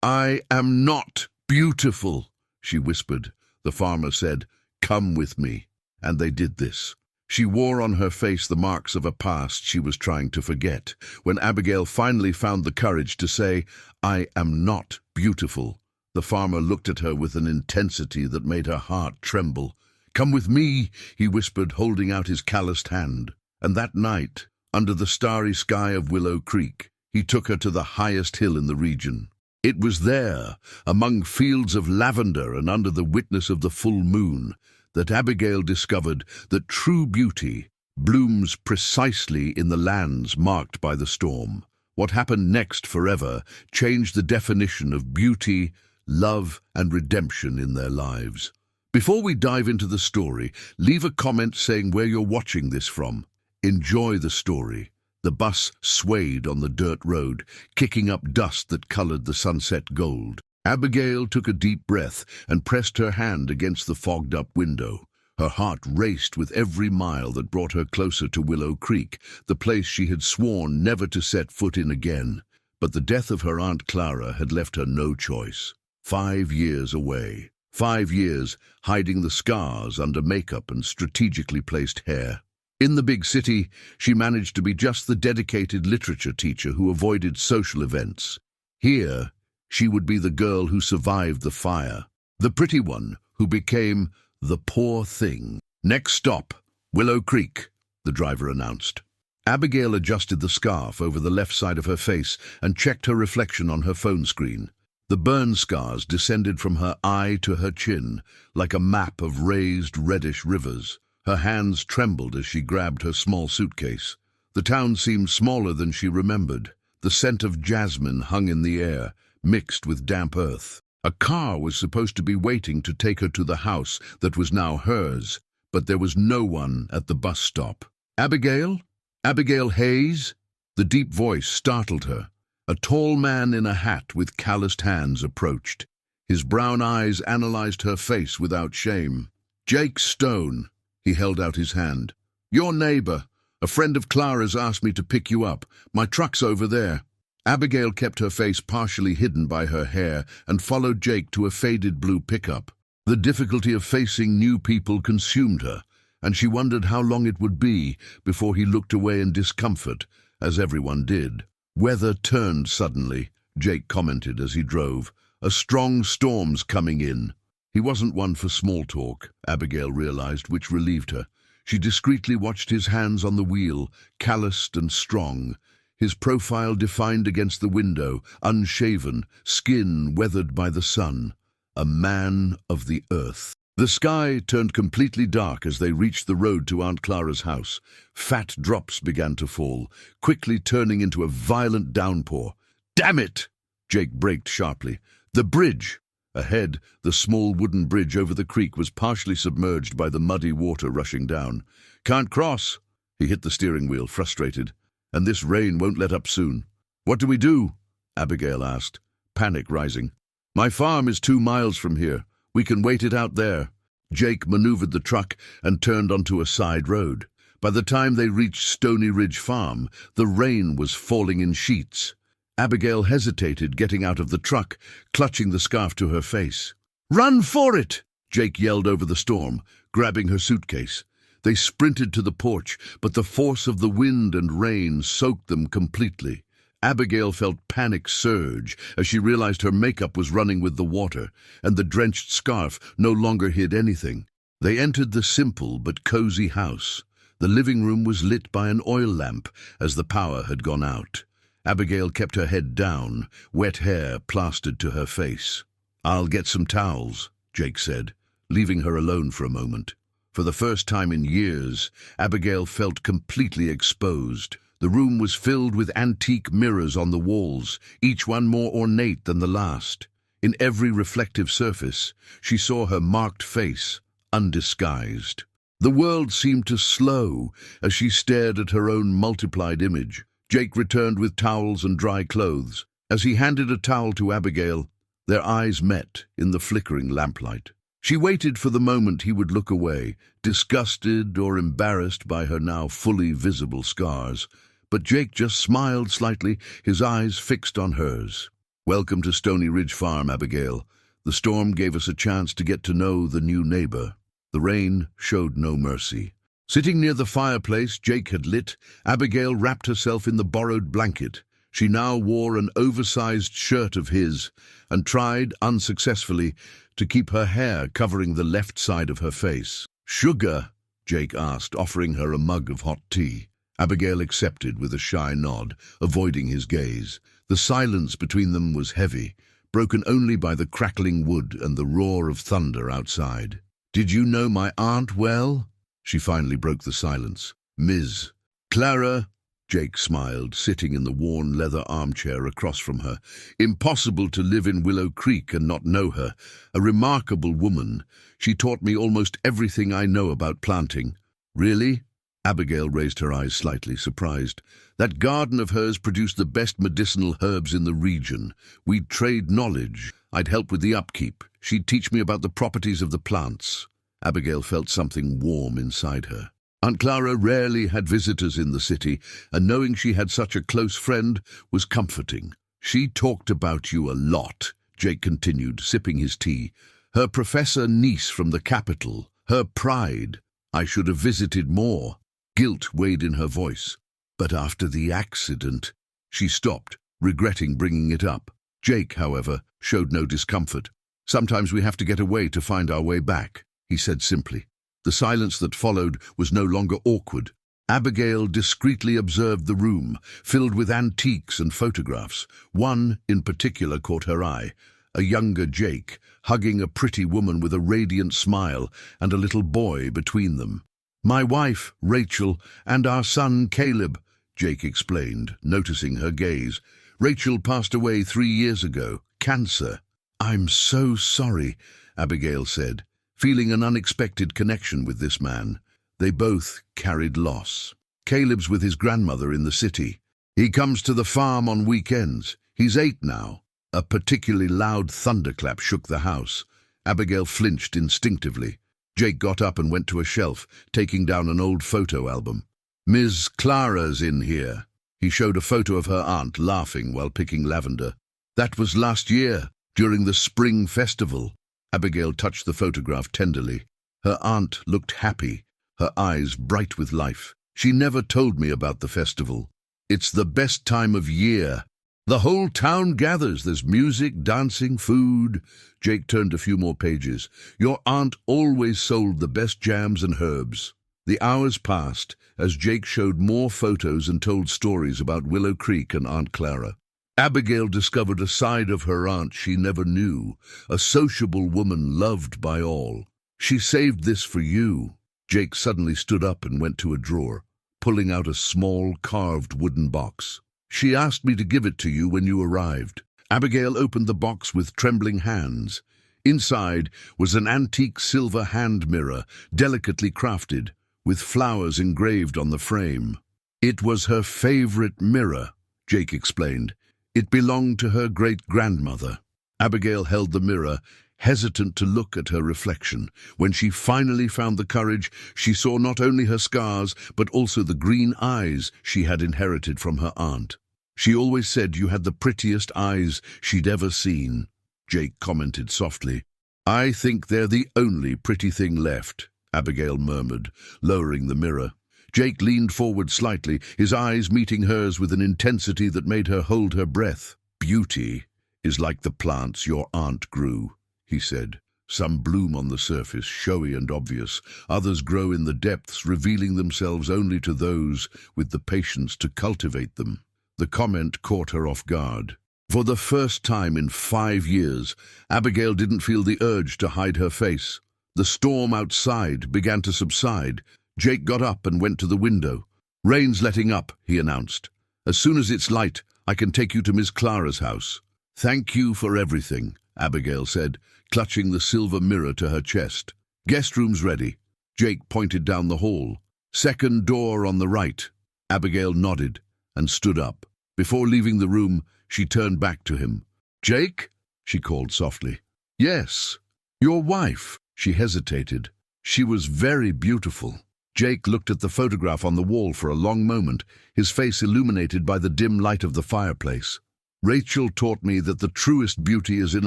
"I am not beautiful," she whispered. The farmer said, "Come with me." And they did this. She wore on her face the marks of a past she was trying to forget. When Abigail finally found the courage to say, "I am not beautiful," the farmer looked at her with an intensity that made her heart tremble. "Come with me," he whispered, holding out his calloused hand. And that night, under the starry sky of Willow Creek, he took her to the highest hill in the region. It was there, among fields of lavender and under the witness of the full moon, that Abigail discovered that true beauty blooms precisely in the lands marked by the storm. What happened next forever changed the definition of beauty, love, and redemption in their lives. Before we dive into the story, leave a comment saying where you're watching this from. Enjoy the story. The bus swayed on the dirt road, kicking up dust that colored the sunset gold. Abigail took a deep breath and pressed her hand against the fogged-up window. Her heart raced with every mile that brought her closer to Willow Creek, the place she had sworn never to set foot in again. But the death of her Aunt Clara had left her no choice. 5 years away. 5 years hiding the scars under makeup and strategically placed hair. In the big city, she managed to be just the dedicated literature teacher who avoided social events. Here, she would be the girl who survived the fire, the pretty one who became the poor thing. "Next stop, Willow Creek," the driver announced. Abigail adjusted the scarf over the left side of her face and checked her reflection on her phone screen. The burn scars descended from her eye to her chin, like a map of raised reddish rivers. Her hands trembled as she grabbed her small suitcase. The town seemed smaller than she remembered. The scent of jasmine hung in the air, mixed with damp earth. A car was supposed to be waiting to take her to the house that was now hers, but there was no one at the bus stop. "Abigail? Abigail Hayes?" The deep voice startled her. A tall man in a hat with calloused hands approached. His brown eyes analyzed her face without shame. "Jake Stone." He held out his hand. "Your neighbor. A friend of Clara's asked me to pick you up. My truck's over there." Abigail kept her face partially hidden by her hair and followed Jake to a faded blue pickup. The difficulty of facing new people consumed her, and she wondered how long it would be before he looked away in discomfort, as everyone did. "Weather turned suddenly," Jake commented as he drove. "A strong storm's coming in." He wasn't one for small talk, Abigail realized, which relieved her. She discreetly watched his hands on the wheel, calloused and strong. His profile defined against the window, unshaven, skin weathered by the sun. A man of the earth. The sky turned completely dark as they reached the road to Aunt Clara's house. Fat drops began to fall, quickly turning into a violent downpour. "Damn it!" Jake braked sharply. The bridge! Ahead, the small wooden bridge over the creek was partially submerged by the muddy water rushing down. "Can't cross." He hit the steering wheel, frustrated. "And this rain won't let up soon." "What do we do?" Abigail asked, panic rising. "My farm is 2 miles from here. We can wait it out there." Jake maneuvered the truck and turned onto a side road. By the time they reached Stony Ridge Farm, the rain was falling in sheets. Abigail hesitated, getting out of the truck, clutching the scarf to her face. "Run for it!" Jake yelled over the storm, grabbing her suitcase. They sprinted to the porch, but the force of the wind and rain soaked them completely. Abigail felt panic surge as she realized her makeup was running with the water, and the drenched scarf no longer hid anything. They entered the simple but cozy house. The living room was lit by an oil lamp, as the power had gone out. Abigail kept her head down, wet hair plastered to her face. "I'll get some towels," Jake said, leaving her alone for a moment. For the first time in years, Abigail felt completely exposed. The room was filled with antique mirrors on the walls, each one more ornate than the last. In every reflective surface, she saw her marked face, undisguised. The world seemed to slow as she stared at her own multiplied image. Jake returned with towels and dry clothes. As he handed a towel to Abigail, their eyes met in the flickering lamplight. She waited for the moment he would look away, disgusted or embarrassed by her now fully visible scars. But Jake just smiled slightly, his eyes fixed on hers. "Welcome to Stony Ridge Farm, Abigail. The storm gave us a chance to get to know the new neighbor." The rain showed no mercy. Sitting near the fireplace Jake had lit, Abigail wrapped herself in the borrowed blanket. She now wore an oversized shirt of his and tried, unsuccessfully, to keep her hair covering the left side of her face. "Sugar?" Jake asked, offering her a mug of hot tea. Abigail accepted with a shy nod, avoiding his gaze. The silence between them was heavy, broken only by the crackling wood and the roar of thunder outside. "Did you know my aunt well?" She finally broke the silence. "Ms. Clara," Jake smiled, sitting in the worn leather armchair across from her. "Impossible to live in Willow Creek and not know her. A remarkable woman. She taught me almost everything I know about planting." "Really?" Abigail raised her eyes slightly, surprised. "That garden of hers produced the best medicinal herbs in the region. We'd trade knowledge. I'd help with the upkeep. She'd teach me about the properties of the plants." Abigail felt something warm inside her. Aunt Clara rarely had visitors in the city, and knowing she had such a close friend was comforting. "She talked about you a lot," Jake continued, sipping his tea. "Her professor niece from the capital, her pride. I should have visited more." Guilt weighed in her voice. "But after the accident—" She stopped, regretting bringing it up. Jake, however, showed no discomfort. "Sometimes we have to get away to find our way back," he said simply. The silence that followed was no longer awkward. Abigail discreetly observed the room, filled with antiques and photographs. One, in particular, caught her eye. A younger Jake, hugging a pretty woman with a radiant smile and a little boy between them. "My wife, Rachel, and our son, Caleb," Jake explained, noticing her gaze. "Rachel passed away 3 years ago. Cancer." "I'm so sorry," Abigail said, feeling an unexpected connection with this man. They both carried loss. "Caleb's with his grandmother in the city. He comes to the farm on weekends. He's 8 now." A particularly loud thunderclap shook the house. Abigail flinched instinctively. Jake got up and went to a shelf, taking down an old photo album. "Ms. Clara's in here." He showed a photo of her aunt laughing while picking lavender. "That was last year, during the spring festival." Abigail touched the photograph tenderly. Her aunt looked happy, her eyes bright with life. "She never told me about the festival. It's the best time of year. The whole town gathers. There's music, dancing, food." Jake turned a few more pages. "Your aunt always sold the best jams and herbs." The hours passed as Jake showed more photos and told stories about Willow Creek and Aunt Clara. Abigail discovered a side of her aunt she never knew, a sociable woman loved by all. "She saved this for you." Jake suddenly stood up and went to a drawer, pulling out a small carved wooden box. "She asked me to give it to you when you arrived." Abigail opened the box with trembling hands. Inside was an antique silver hand mirror, delicately crafted, with flowers engraved on the frame. "It was her favorite mirror," Jake explained. "It belonged to her great-grandmother." Abigail held the mirror, hesitant to look at her reflection. When she finally found the courage, she saw not only her scars, but also the green eyes she had inherited from her aunt. "She always said you had the prettiest eyes she'd ever seen," Jake commented softly. "I think they're the only pretty thing left," Abigail murmured, lowering the mirror. Jake leaned forward slightly, his eyes meeting hers with an intensity that made her hold her breath. "Beauty is like the plants your aunt grew," he said. "Some bloom on the surface, showy and obvious. Others grow in the depths, revealing themselves only to those with the patience to cultivate them." The comment caught her off guard. For the first time in 5 years, Abigail didn't feel the urge to hide her face. The storm outside began to subside. Jake got up and went to the window. "Rain's letting up," he announced. "As soon as it's light, I can take you to Miss Clara's house." "Thank you for everything," Abigail said, clutching the silver mirror to her chest. "Guest room's ready." Jake pointed down the hall. "Second door on the right." Abigail nodded and stood up. Before leaving the room, she turned back to him. "Jake?" she called softly. "Yes." "Your wife?" She hesitated. "She was very beautiful." Jake looked at the photograph on the wall for a long moment, his face illuminated by the dim light of the fireplace. Rachel taught me that the truest beauty is in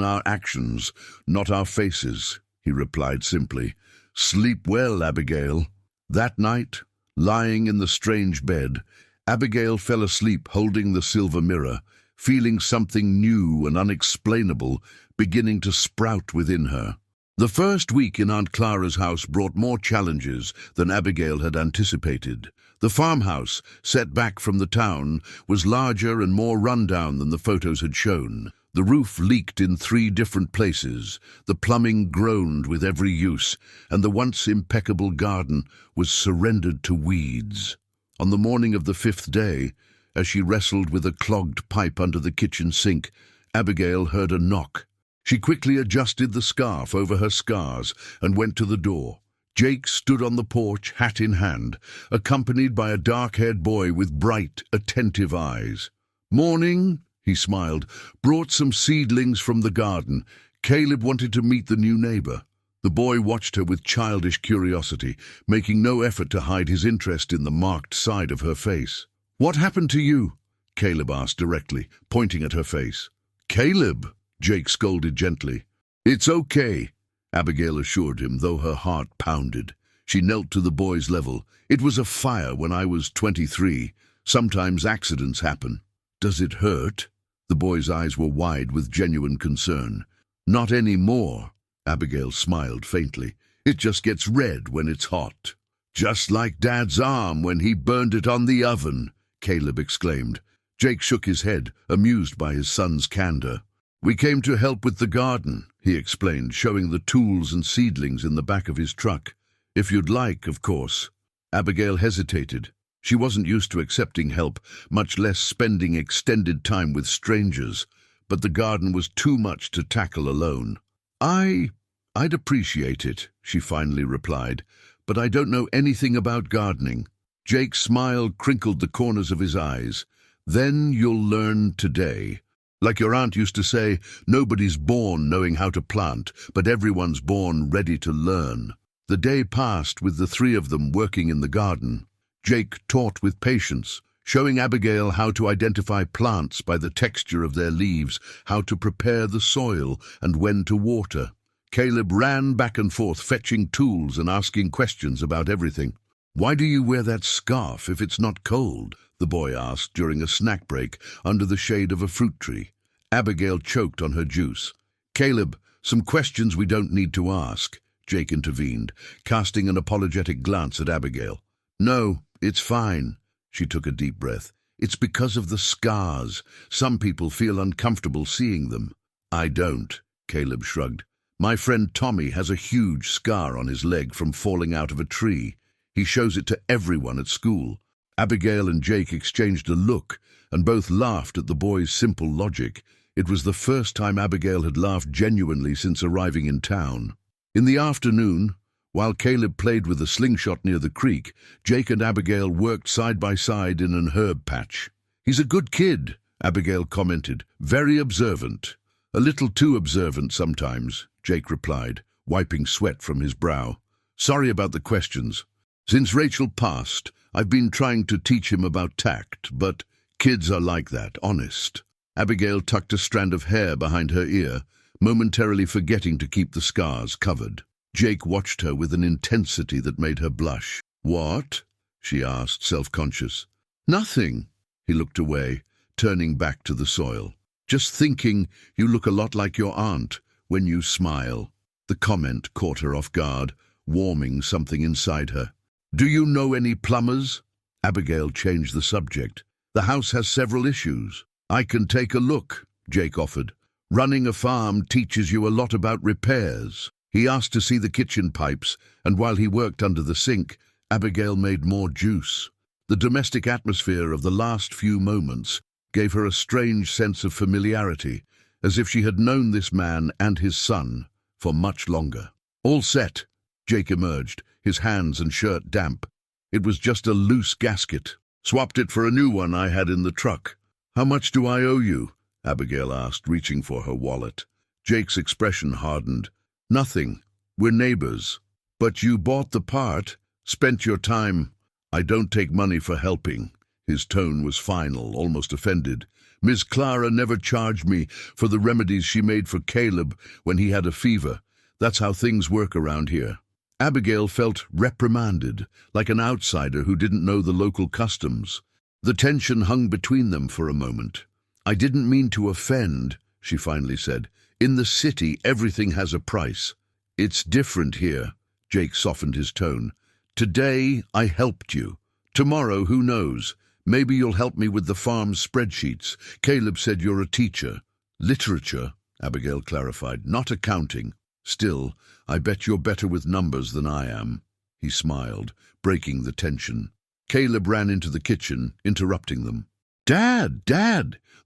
our actions, not our faces, he replied simply. Sleep well, Abigail. That night, lying in the strange bed, Abigail fell asleep holding the silver mirror, feeling something new and unexplainable beginning to sprout within her. The first week in Aunt Clara's house brought more challenges than Abigail had anticipated. The farmhouse, set back from the town, was larger and more run-down than the photos had shown. The roof leaked in 3 different places, the plumbing groaned with every use, and the once impeccable garden was surrendered to weeds. On the morning of the 5th day, as she wrestled with a clogged pipe under the kitchen sink, Abigail heard a knock. She quickly adjusted the scarf over her scars and went to the door. Jake stood on the porch, hat in hand, accompanied by a dark-haired boy with bright, attentive eyes. "Morning," he smiled. "Brought some seedlings from the garden. Caleb wanted to meet the new neighbor." The boy watched her with childish curiosity, making no effort to hide his interest in the marked side of her face. "What happened to you?" Caleb asked directly, pointing at her face. "Caleb," Jake scolded gently. "It's okay," Abigail assured him, though her heart pounded. She knelt to the boy's level. "It was a fire when I was 23. Sometimes accidents happen." "Does it hurt?" The boy's eyes were wide with genuine concern. "Not anymore," Abigail smiled faintly. "It just gets red when it's hot." "Just like Dad's arm when he burned it on the oven," Caleb exclaimed. Jake shook his head, amused by his son's candor. "We came to help with the garden," he explained, showing the tools and seedlings in the back of his truck. "If you'd like, of course." Abigail hesitated. She wasn't used to accepting help, much less spending extended time with strangers, but the garden was too much to tackle alone. I'd appreciate it," she finally replied, "but I don't know anything about gardening." Jake's smile crinkled the corners of his eyes. "Then you'll learn today. Like your aunt used to say, nobody's born knowing how to plant, but everyone's born ready to learn." The day passed with the 3 of them working in the garden. Jake taught with patience, showing Abigail how to identify plants by the texture of their leaves, how to prepare the soil, and when to water. Caleb ran back and forth, fetching tools and asking questions about everything. "Why do you wear that scarf if it's not cold?" the boy asked during a snack break under the shade of a fruit tree. Abigail choked on her juice. "Caleb, some questions we don't need to ask," Jake intervened, casting an apologetic glance at Abigail. "No, it's fine." She took a deep breath. "It's because of the scars. Some people feel uncomfortable seeing them." "I don't," Caleb shrugged. "My friend Tommy has a huge scar on his leg from falling out of a tree. He shows it to everyone at school." Abigail and Jake exchanged a look, and both laughed at the boy's simple logic. It was the first time Abigail had laughed genuinely since arriving in town. In the afternoon, while Caleb played with a slingshot near the creek, Jake and Abigail worked side by side in an herb patch. "He's a good kid," Abigail commented, "very observant." "A little too observant sometimes," Jake replied, wiping sweat from his brow. "Sorry about the questions. Since Rachel passed, I've been trying to teach him about tact, but kids are like that, honest." Abigail tucked a strand of hair behind her ear, momentarily forgetting to keep the scars covered. Jake watched her with an intensity that made her blush. "What?" she asked, self-conscious. "Nothing." He looked away, turning back to the soil. "Just thinking you look a lot like your aunt when you smile." The comment caught her off guard, warming something inside her. "Do you know any plumbers?" Abigail changed the subject. "The house has several issues." "I can take a look," Jake offered. "Running a farm teaches you a lot about repairs." He asked to see the kitchen pipes, and while he worked under the sink, Abigail made more juice. The domestic atmosphere of the last few moments gave her a strange sense of familiarity, as if she had known this man and his son for much longer. "All set," Jake emerged, his hands and shirt damp. "It was just a loose gasket. Swapped it for a new one I had in the truck." "How much do I owe you?" Abigail asked, reaching for her wallet. Jake's expression hardened. "Nothing. We're neighbors." "But you bought the part, spent your time." "I don't take money for helping." His tone was final, almost offended. Miss Clara never charged me for the remedies she made for Caleb when he had a fever. That's how things work around here." Abigail felt reprimanded, like an outsider who didn't know the local customs. The tension hung between them for a moment. "I didn't mean to offend," she finally said. "In the city, everything has a price. It's different here." Jake softened his tone. "Today, I helped you. Tomorrow, who knows? Maybe you'll help me with the farm's spreadsheets. Caleb said you're a teacher." "Literature," Abigail clarified, "not accounting. Still, I bet you're better with numbers than I am." He smiled, breaking the tension. Caleb ran into the kitchen, interrupting them. Dad,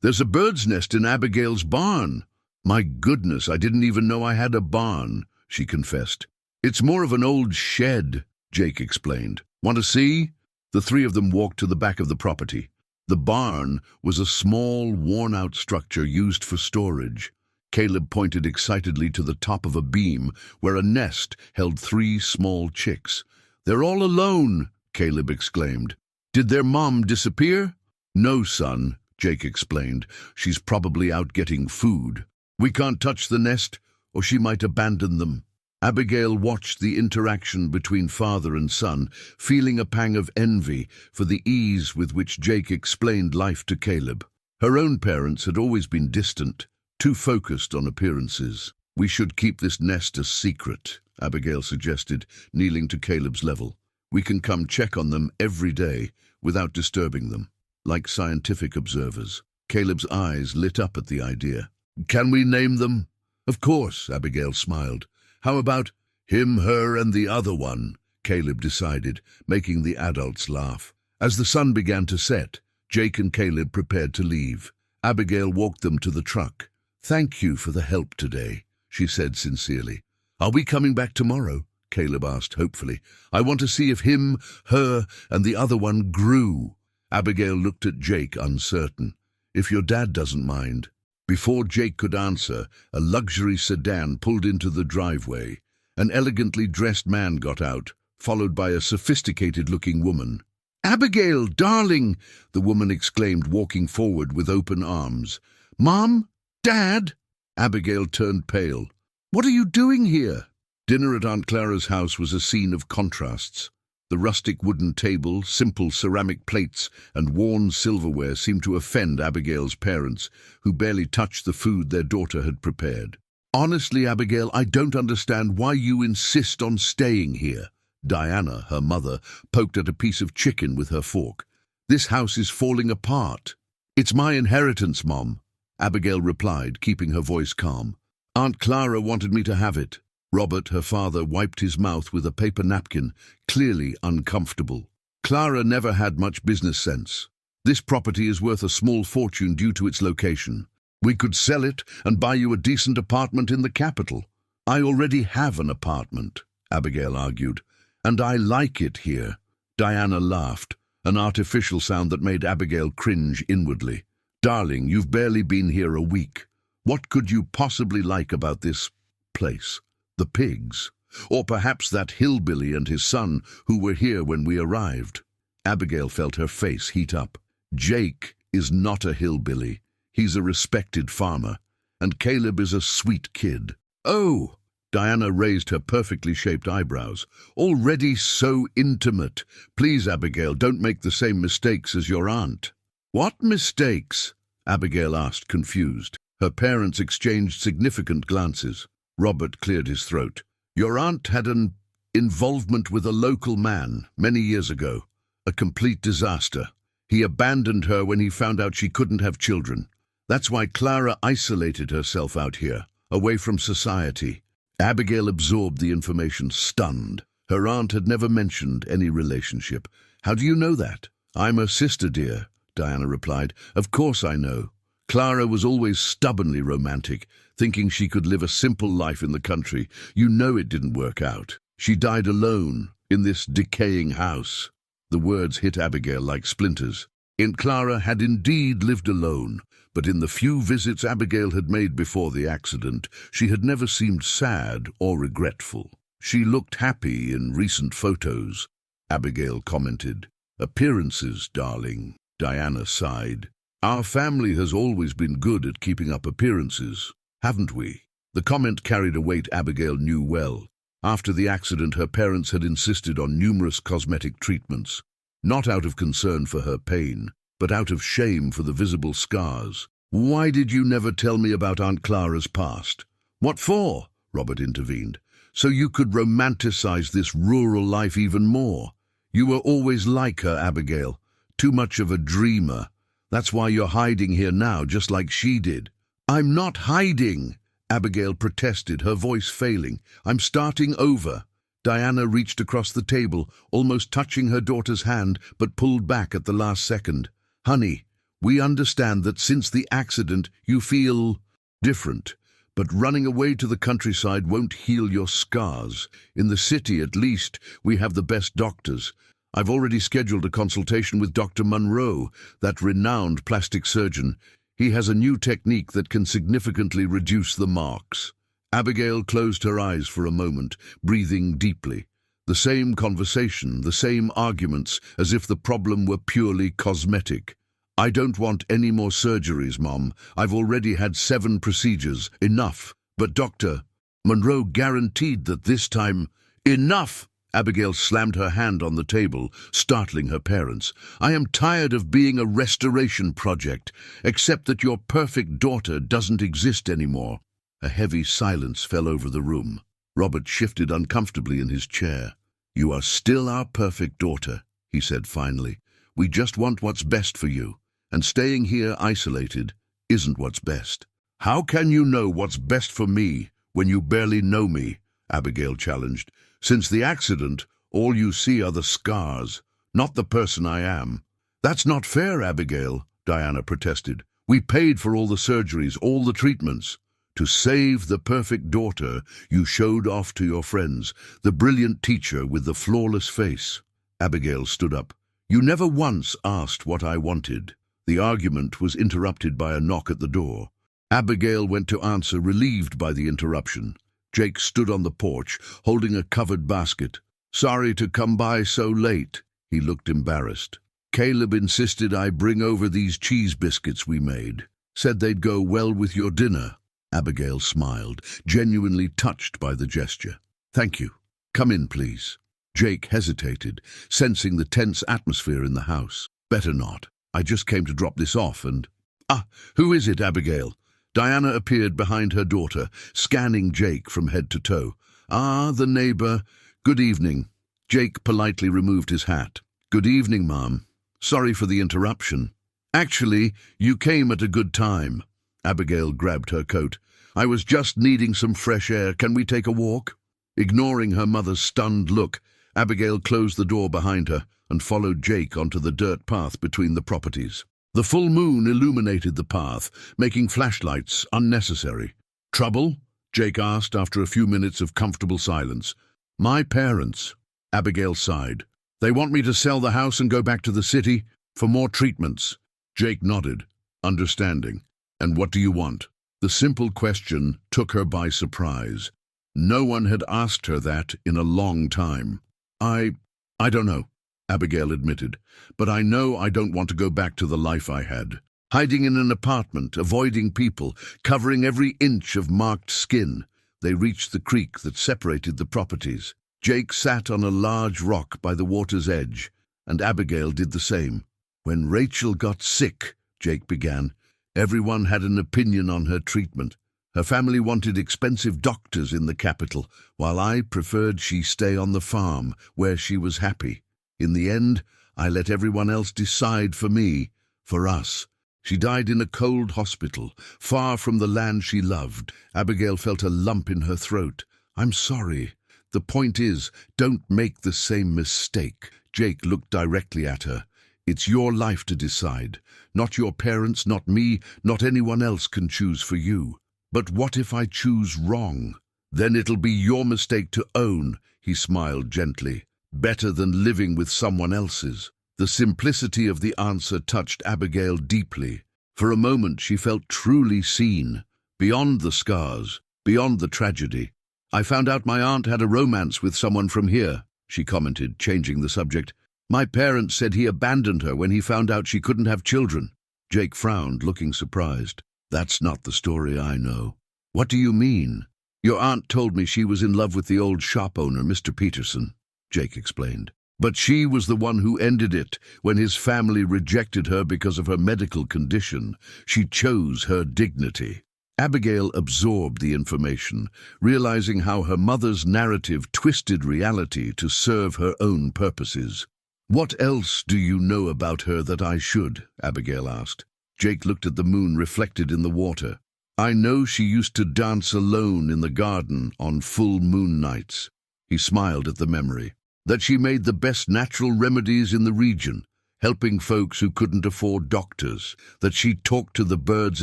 there's a bird's nest in Abigail's barn." "My goodness, I didn't even know I had a barn," she confessed. "It's more of an old shed," Jake explained. "Want to see?" The three of them walked to the back of the property. The barn was a small, worn-out structure used for storage. Caleb pointed excitedly to the top of a beam where a nest held 3 small chicks. "They're all alone," Caleb exclaimed. "Did their mom disappear?" "No, son," Jake explained. "She's probably out getting food. We can't touch the nest, or she might abandon them." Abigail watched the interaction between father and son, feeling a pang of envy for the ease with which Jake explained life to Caleb. Her own parents had always been distant, too focused on appearances. "We should keep this nest a secret," Abigail suggested, kneeling to Caleb's level. "We can come check on them every day without disturbing them, like scientific observers." Caleb's eyes lit up at the idea. "Can we name them?" "Of course," Abigail smiled. "How about him, her, and the other one?" Caleb decided, making the adults laugh. As the sun began to set, Jake and Caleb prepared to leave. Abigail walked them to the truck. "Thank you for the help today," she said sincerely. "Are we coming back tomorrow?" Caleb asked hopefully. "I want to see if him, her, and the other one grew." Abigail looked at Jake, uncertain. "If your dad doesn't mind." Before Jake could answer, a luxury sedan pulled into the driveway. An elegantly dressed man got out, followed by a sophisticated-looking woman. "Abigail, darling!" the woman exclaimed, walking forward with open arms. "Mom? Dad?" Abigail turned pale. "What are you doing here?" Dinner at Aunt Clara's house was a scene of contrasts. The rustic wooden table, simple ceramic plates, and worn silverware seemed to offend Abigail's parents, who barely touched the food their daughter had prepared. "Honestly, Abigail, I don't understand why you insist on staying here." Diana, her mother, poked at a piece of chicken with her fork. "This house is falling apart." "It's my inheritance, Mom," Abigail replied, keeping her voice calm. "Aunt Clara wanted me to have it." Robert, her father, wiped his mouth with a paper napkin, clearly uncomfortable. "Clara never had much business sense. This property is worth a small fortune due to its location. We could sell it and buy you a decent apartment in the capital." "I already have an apartment," Abigail argued, "and I like it here." Diana laughed, an artificial sound that made Abigail cringe inwardly. "Darling, you've barely been here a week. What could you possibly like about this place? The pigs? Or perhaps that hillbilly and his son who were here when we arrived?" Abigail felt her face heat up. "Jake is not a hillbilly. He's a respected farmer. And Caleb is a sweet kid." "Oh!" Diana raised her perfectly shaped eyebrows. "Already so intimate. Please, Abigail, don't make the same mistakes as your aunt." "What mistakes?" Abigail asked, confused. Her parents exchanged significant glances. Robert cleared his throat. "Your aunt had an involvement with a local man many years ago. A complete disaster. He abandoned her when he found out she couldn't have children. That's why Clara isolated herself out here, away from society." Abigail absorbed the information, stunned. Her aunt had never mentioned any relationship. "How do you know that?" "I'm her sister, dear," Diana replied. "Of course I know. Clara was always stubbornly romantic, thinking she could live a simple life in the country. You know it didn't work out. She died alone in this decaying house." The words hit Abigail like splinters. Aunt Clara had indeed lived alone, but in the few visits Abigail had made before the accident, she had never seemed sad or regretful. "She looked happy in recent photos," Abigail commented. "Appearances, darling," Diana sighed. Our family has always been good at keeping up appearances, haven't we? The comment carried a weight Abigail knew well. After the accident, her parents had insisted on numerous cosmetic treatments, not out of concern for her pain, but out of shame for the visible scars. "Why did you never tell me about Aunt Clara's past?" "What for?" Robert intervened. "So you could romanticize this rural life even more. You were always like her, Abigail. Too much of a dreamer. That's why you're hiding here now, just like she did." "I'm not hiding," Abigail protested, her voice failing. "I'm starting over." Diana reached across the table, almost touching her daughter's hand, but pulled back at the last second. "Honey, we understand that since the accident you feel different, but running away to the countryside won't heal your scars. In the city, at least, we have the best doctors. I've already scheduled a consultation with Dr. Monroe, that renowned plastic surgeon. He has a new technique that can significantly reduce the marks." Abigail closed her eyes for a moment, breathing deeply. The same conversation, the same arguments, as if the problem were purely cosmetic. "I don't want any more surgeries, Mom. I've already had 7 procedures. Enough." "But Dr. Monroe guaranteed that this time—" "Enough!" Abigail slammed her hand on the table, startling her parents. "I am tired of being a restoration project, except that your perfect daughter doesn't exist anymore." A heavy silence fell over the room. Robert shifted uncomfortably in his chair. "You are still our perfect daughter," he said finally. "We just want what's best for you, and staying here isolated isn't what's best." "How can you know what's best for me when you barely know me?" Abigail challenged. "Since the accident, all you see are the scars, not the person I am." "That's not fair, Abigail," Diana protested. "We paid for all the surgeries, all the treatments. To save the perfect daughter you showed off to your friends, the brilliant teacher with the flawless face." Abigail stood up. "You never once asked what I wanted." The argument was interrupted by a knock at the door. Abigail went to answer, relieved by the interruption. Jake stood on the porch, holding a covered basket. "Sorry to come by so late." He looked embarrassed. "Caleb insisted I bring over these cheese biscuits we made. Said they'd go well with your dinner." Abigail smiled, genuinely touched by the gesture. "Thank you. Come in, please." Jake hesitated, sensing the tense atmosphere in the house. "Better not. I just came to drop this off and—" "Ah, who is it, Abigail?" Diana appeared behind her daughter, scanning Jake from head to toe. "Ah, the neighbor. Good evening." Jake politely removed his hat. "Good evening, Mom. Sorry for the interruption." "Actually, you came at a good time." Abigail grabbed her coat. "I was just needing some fresh air. Can we take a walk?" Ignoring her mother's stunned look, Abigail closed the door behind her and followed Jake onto the dirt path between the properties. The full moon illuminated the path, making flashlights unnecessary. "Trouble?" Jake asked after a few minutes of comfortable silence. "My parents," Abigail sighed. "They want me to sell the house and go back to the city for more treatments." Jake nodded, understanding. "And what do you want?" The simple question took her by surprise. No one had asked her that in a long time. I don't know," Abigail admitted, "but I know I don't want to go back to the life I had. Hiding in an apartment, avoiding people, covering every inch of marked skin." They reached the creek that separated the properties. Jake sat on a large rock by the water's edge, and Abigail did the same. "When Rachel got sick," Jake began, "everyone had an opinion on her treatment. Her family wanted expensive doctors in the capital, while I preferred she stay on the farm, where she was happy. In the end, I let everyone else decide for me, for us. She died in a cold hospital, far from the land she loved." Abigail felt a lump in her throat. "I'm sorry. The point is, don't make the same mistake." Jake looked directly at her. "It's your life to decide. Not your parents, not me, not anyone else can choose for you." "But what if I choose wrong?" "Then it'll be your mistake to own," he smiled gently. "Better than living with someone else's." The simplicity of the answer touched Abigail deeply. For a moment she felt truly seen, beyond the scars, beyond the tragedy. "I found out my aunt had a romance with someone from here," she commented, changing the subject. "My parents said he abandoned her when he found out she couldn't have children." Jake frowned, looking surprised. That's not the story I know. What do you mean? Your aunt told me she was in love with the old shop owner, Mr. Peterson, Jake explained. But she was the one who ended it when his family rejected her because of her medical condition. She chose her dignity. Abigail absorbed the information, realizing how her mother's narrative twisted reality to serve her own purposes. What else do you know about her that I should? Abigail asked. Jake looked at the moon reflected in the water. I know she used to dance alone in the garden on full moon nights. He smiled at the memory. That she made the best natural remedies in the region, helping folks who couldn't afford doctors. That she talked to the birds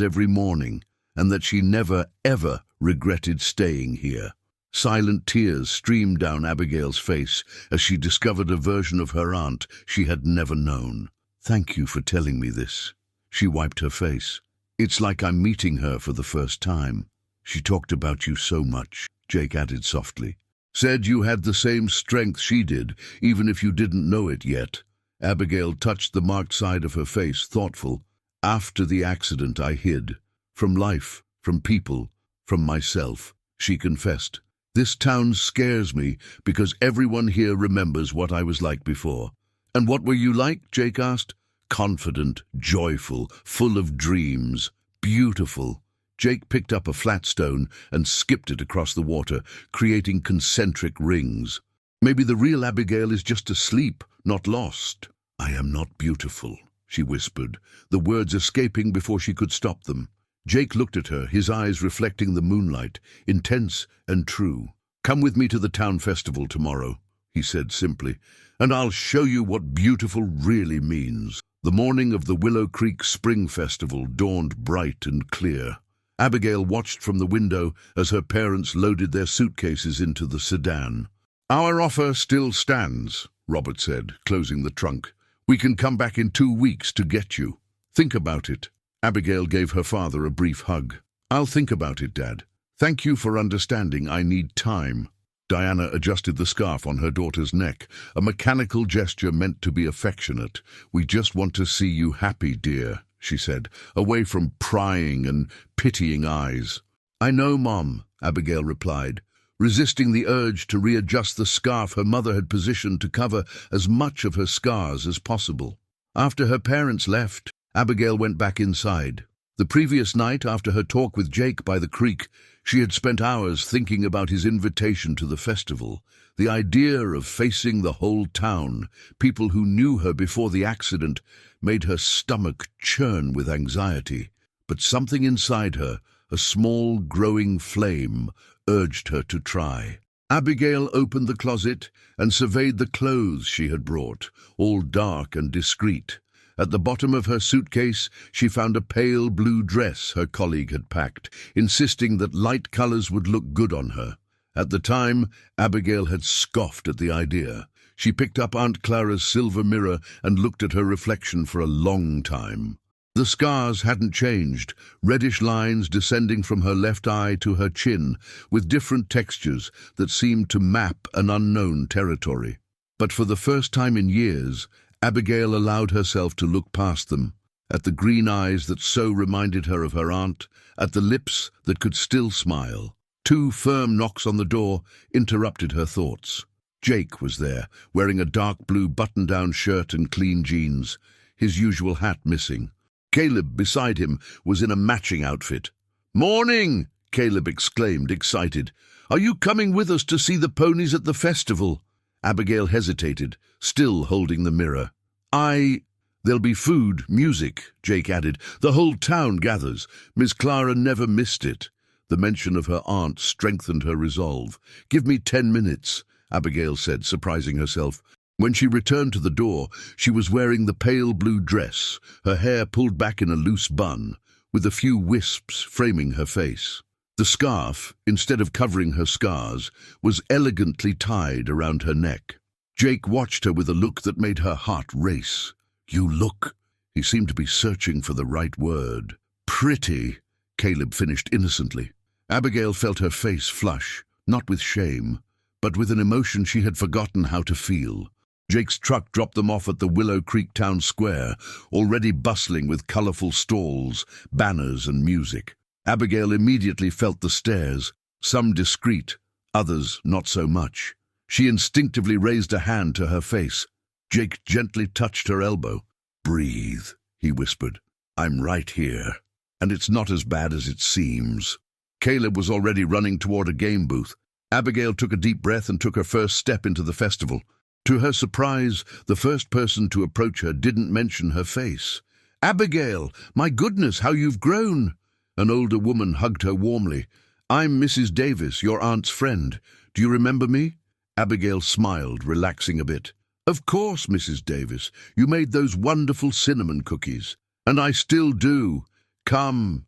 every morning, and that she never, ever regretted staying here. Silent tears streamed down Abigail's face as she discovered a version of her aunt she had never known. Thank you for telling me this. She wiped her face. It's like I'm meeting her for the first time. She talked about you so much, Jake added softly. Said you had the same strength she did, even if you didn't know it yet. Abigail touched the marked side of her face, thoughtful. After the accident I hid. From life, from people, from myself, she confessed. This town scares me because everyone here remembers what I was like before. And what were you like? Jake asked. Confident, joyful, full of dreams, beautiful. Jake picked up a flat stone and skipped it across the water, creating concentric rings. Maybe the real Abigail is just asleep, not lost. I am not beautiful, she whispered, the words escaping before she could stop them. Jake looked at her, his eyes reflecting the moonlight, intense and true. Come with me to the town festival tomorrow, he said simply, and I'll show you what beautiful really means. The morning of the Willow Creek Spring Festival dawned bright and clear. Abigail watched from the window as her parents loaded their suitcases into the sedan. Our offer still stands, Robert said, closing the trunk. We can come back in 2 weeks to get you. Think about it. Abigail gave her father a brief hug. I'll think about it, Dad. Thank you for understanding I need time. Diana adjusted the scarf on her daughter's neck, a mechanical gesture meant to be affectionate. We just want to see you happy, dear, she said, away from prying and pitying eyes. I know, Mom, Abigail replied, resisting the urge to readjust the scarf her mother had positioned to cover as much of her scars as possible. After her parents left, Abigail went back inside. The previous night, after her talk with Jake by the creek, she had spent hours thinking about his invitation to the festival. The idea of facing the whole town, people who knew her before the accident, made her stomach churn with anxiety. But something inside her, a small growing flame, urged her to try. Abigail opened the closet and surveyed the clothes she had brought, all dark and discreet. At the bottom of her suitcase, she found a pale blue dress her colleague had packed, insisting that light colors would look good on her. At the time, Abigail had scoffed at the idea. She picked up Aunt Clara's silver mirror and looked at her reflection for a long time. The scars hadn't changed, reddish lines descending from her left eye to her chin, with different textures that seemed to map an unknown territory. But for the first time in years, Abigail allowed herself to look past them, at the green eyes that so reminded her of her aunt, at the lips that could still smile. 2 firm knocks on the door interrupted her thoughts. Jake was there, wearing a dark blue button-down shirt and clean jeans, his usual hat missing. Caleb, beside him, was in a matching outfit. "Morning!" Caleb exclaimed, excited. "Are you coming with us to see the ponies at the festival?" Abigail hesitated, still holding the mirror. There'll be food, music," Jake added. "The whole town gathers. Miss Clara never missed it." The mention of her aunt strengthened her resolve. "Give me 10 minutes," Abigail said, surprising herself. When she returned to the door, she was wearing the pale blue dress, her hair pulled back in a loose bun, with a few wisps framing her face. The scarf, instead of covering her scars, was elegantly tied around her neck. Jake watched her with a look that made her heart race. "You look—" He seemed to be searching for the right word. "Pretty," Caleb finished innocently. Abigail felt her face flush, not with shame, but with an emotion she had forgotten how to feel. Jake's truck dropped them off at the Willow Creek Town Square, already bustling with colourful stalls, banners and music. Abigail immediately felt the stares, some discreet, others not so much. She instinctively raised a hand to her face. Jake gently touched her elbow. "Breathe," he whispered. "I'm right here. And it's not as bad as it seems." Caleb was already running toward a game booth. Abigail took a deep breath and took her first step into the festival. To her surprise, the first person to approach her didn't mention her face. "Abigail, my goodness, how you've grown!" An older woman hugged her warmly. "I'm Mrs. Davis, your aunt's friend. Do you remember me?" Abigail smiled, relaxing a bit. "Of course, Mrs. Davis. You made those wonderful cinnamon cookies. And I still do. Come,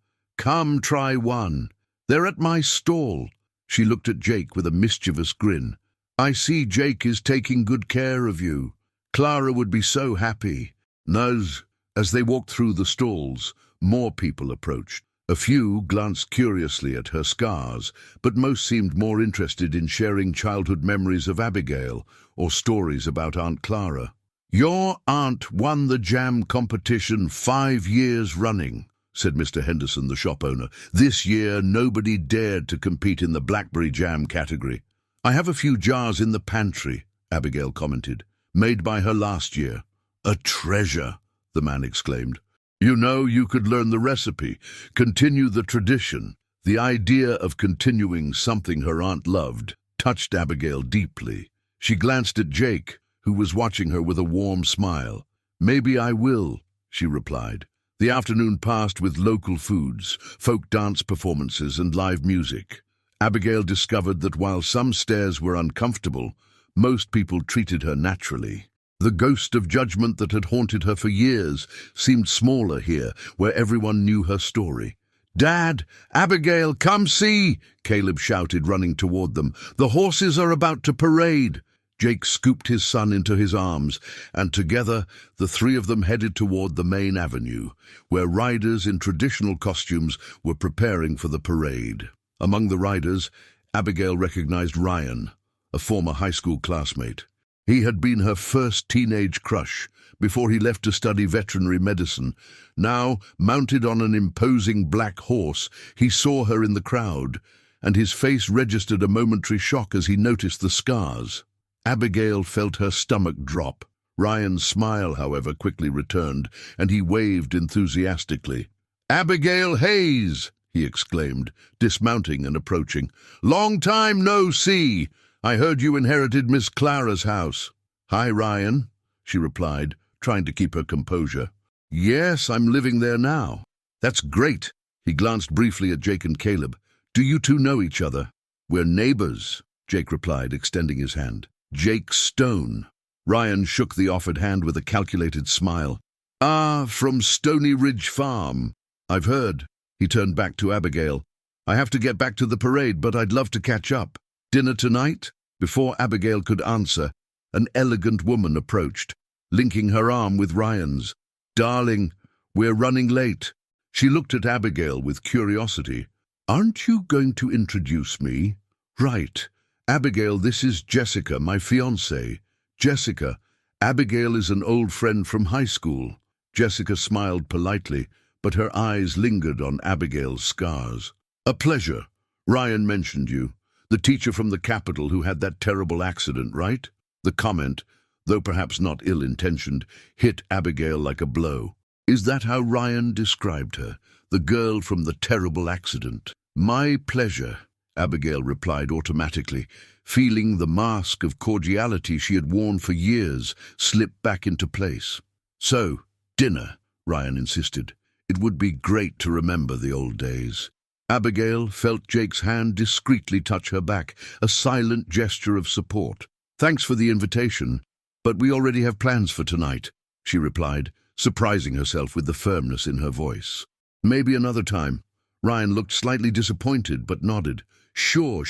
try one. They're at my stall." She looked at Jake with a mischievous grin. "I see Jake is taking good care of you. Clara would be so happy." As they walked through the stalls, more people approached. A few glanced curiously at her scars, but most seemed more interested in sharing childhood memories of Abigail or stories about Aunt Clara. "Your aunt won the jam competition 5 years running," said Mr. Henderson, the shop owner. "This year, nobody dared to compete in the blackberry jam category." "I have a few jars in the pantry," Abigail commented, "made by her last year." "A treasure," the man exclaimed. "You know, you could learn the recipe, continue the tradition." The idea of continuing something her aunt loved touched Abigail deeply. She glanced at Jake, who was watching her with a warm smile. "Maybe I will," she replied. The afternoon passed with local foods, folk dance performances, and live music. Abigail discovered that while some stares were uncomfortable, most people treated her naturally. The ghost of judgment that had haunted her for years seemed smaller here, where everyone knew her story. "Dad! Abigail, come see!" Caleb shouted, running toward them. "The horses are about to parade." Jake scooped his son into his arms, and together the three of them headed toward the main avenue, where riders in traditional costumes were preparing for the parade. Among the riders, Abigail recognized Ryan, a former high school classmate. He had been her first teenage crush before he left to study veterinary medicine. Now, mounted on an imposing black horse, he saw her in the crowd, and his face registered a momentary shock as he noticed the scars. Abigail felt her stomach drop. Ryan's smile, however, quickly returned, and he waved enthusiastically. "Abigail Hayes!" he exclaimed, dismounting and approaching. "Long time no see! I heard you inherited Miss Clara's house." "Hi, Ryan," she replied, trying to keep her composure. "Yes, I'm living there now." "That's great." He glanced briefly at Jake and Caleb. "Do you two know each other?" "We're neighbors," Jake replied, extending his hand. "Jake Stone." Ryan shook the offered hand with a calculated smile. "Ah, from Stony Ridge Farm. I've heard." He turned back to Abigail. "I have to get back to the parade, but I'd love to catch up. Dinner tonight?" Before Abigail could answer, an elegant woman approached, linking her arm with Ryan's. "Darling, we're running late." She looked at Abigail with curiosity. "Aren't you going to introduce me?" "Right. Abigail, this is Jessica, my fiancée." "Jessica, Abigail is an old friend from high school." Jessica smiled politely, but her eyes lingered on Abigail's scars. "A pleasure. Ryan mentioned you. The teacher from the capital who had that terrible accident, right?" The comment, though perhaps not ill-intentioned, hit Abigail like a blow. "Is that how Ryan described her? The girl from the terrible accident?" "My pleasure," Abigail replied automatically, feeling the mask of cordiality she had worn for years slip back into place. "So, dinner," Ryan insisted. "It would be great to remember the old days." Abigail felt Jake's hand discreetly touch her back, a silent gesture of support. "Thanks for the invitation, but we already have plans for tonight," she replied, surprising herself with the firmness in her voice. "Maybe another time." Ryan looked slightly disappointed, but nodded. Sure.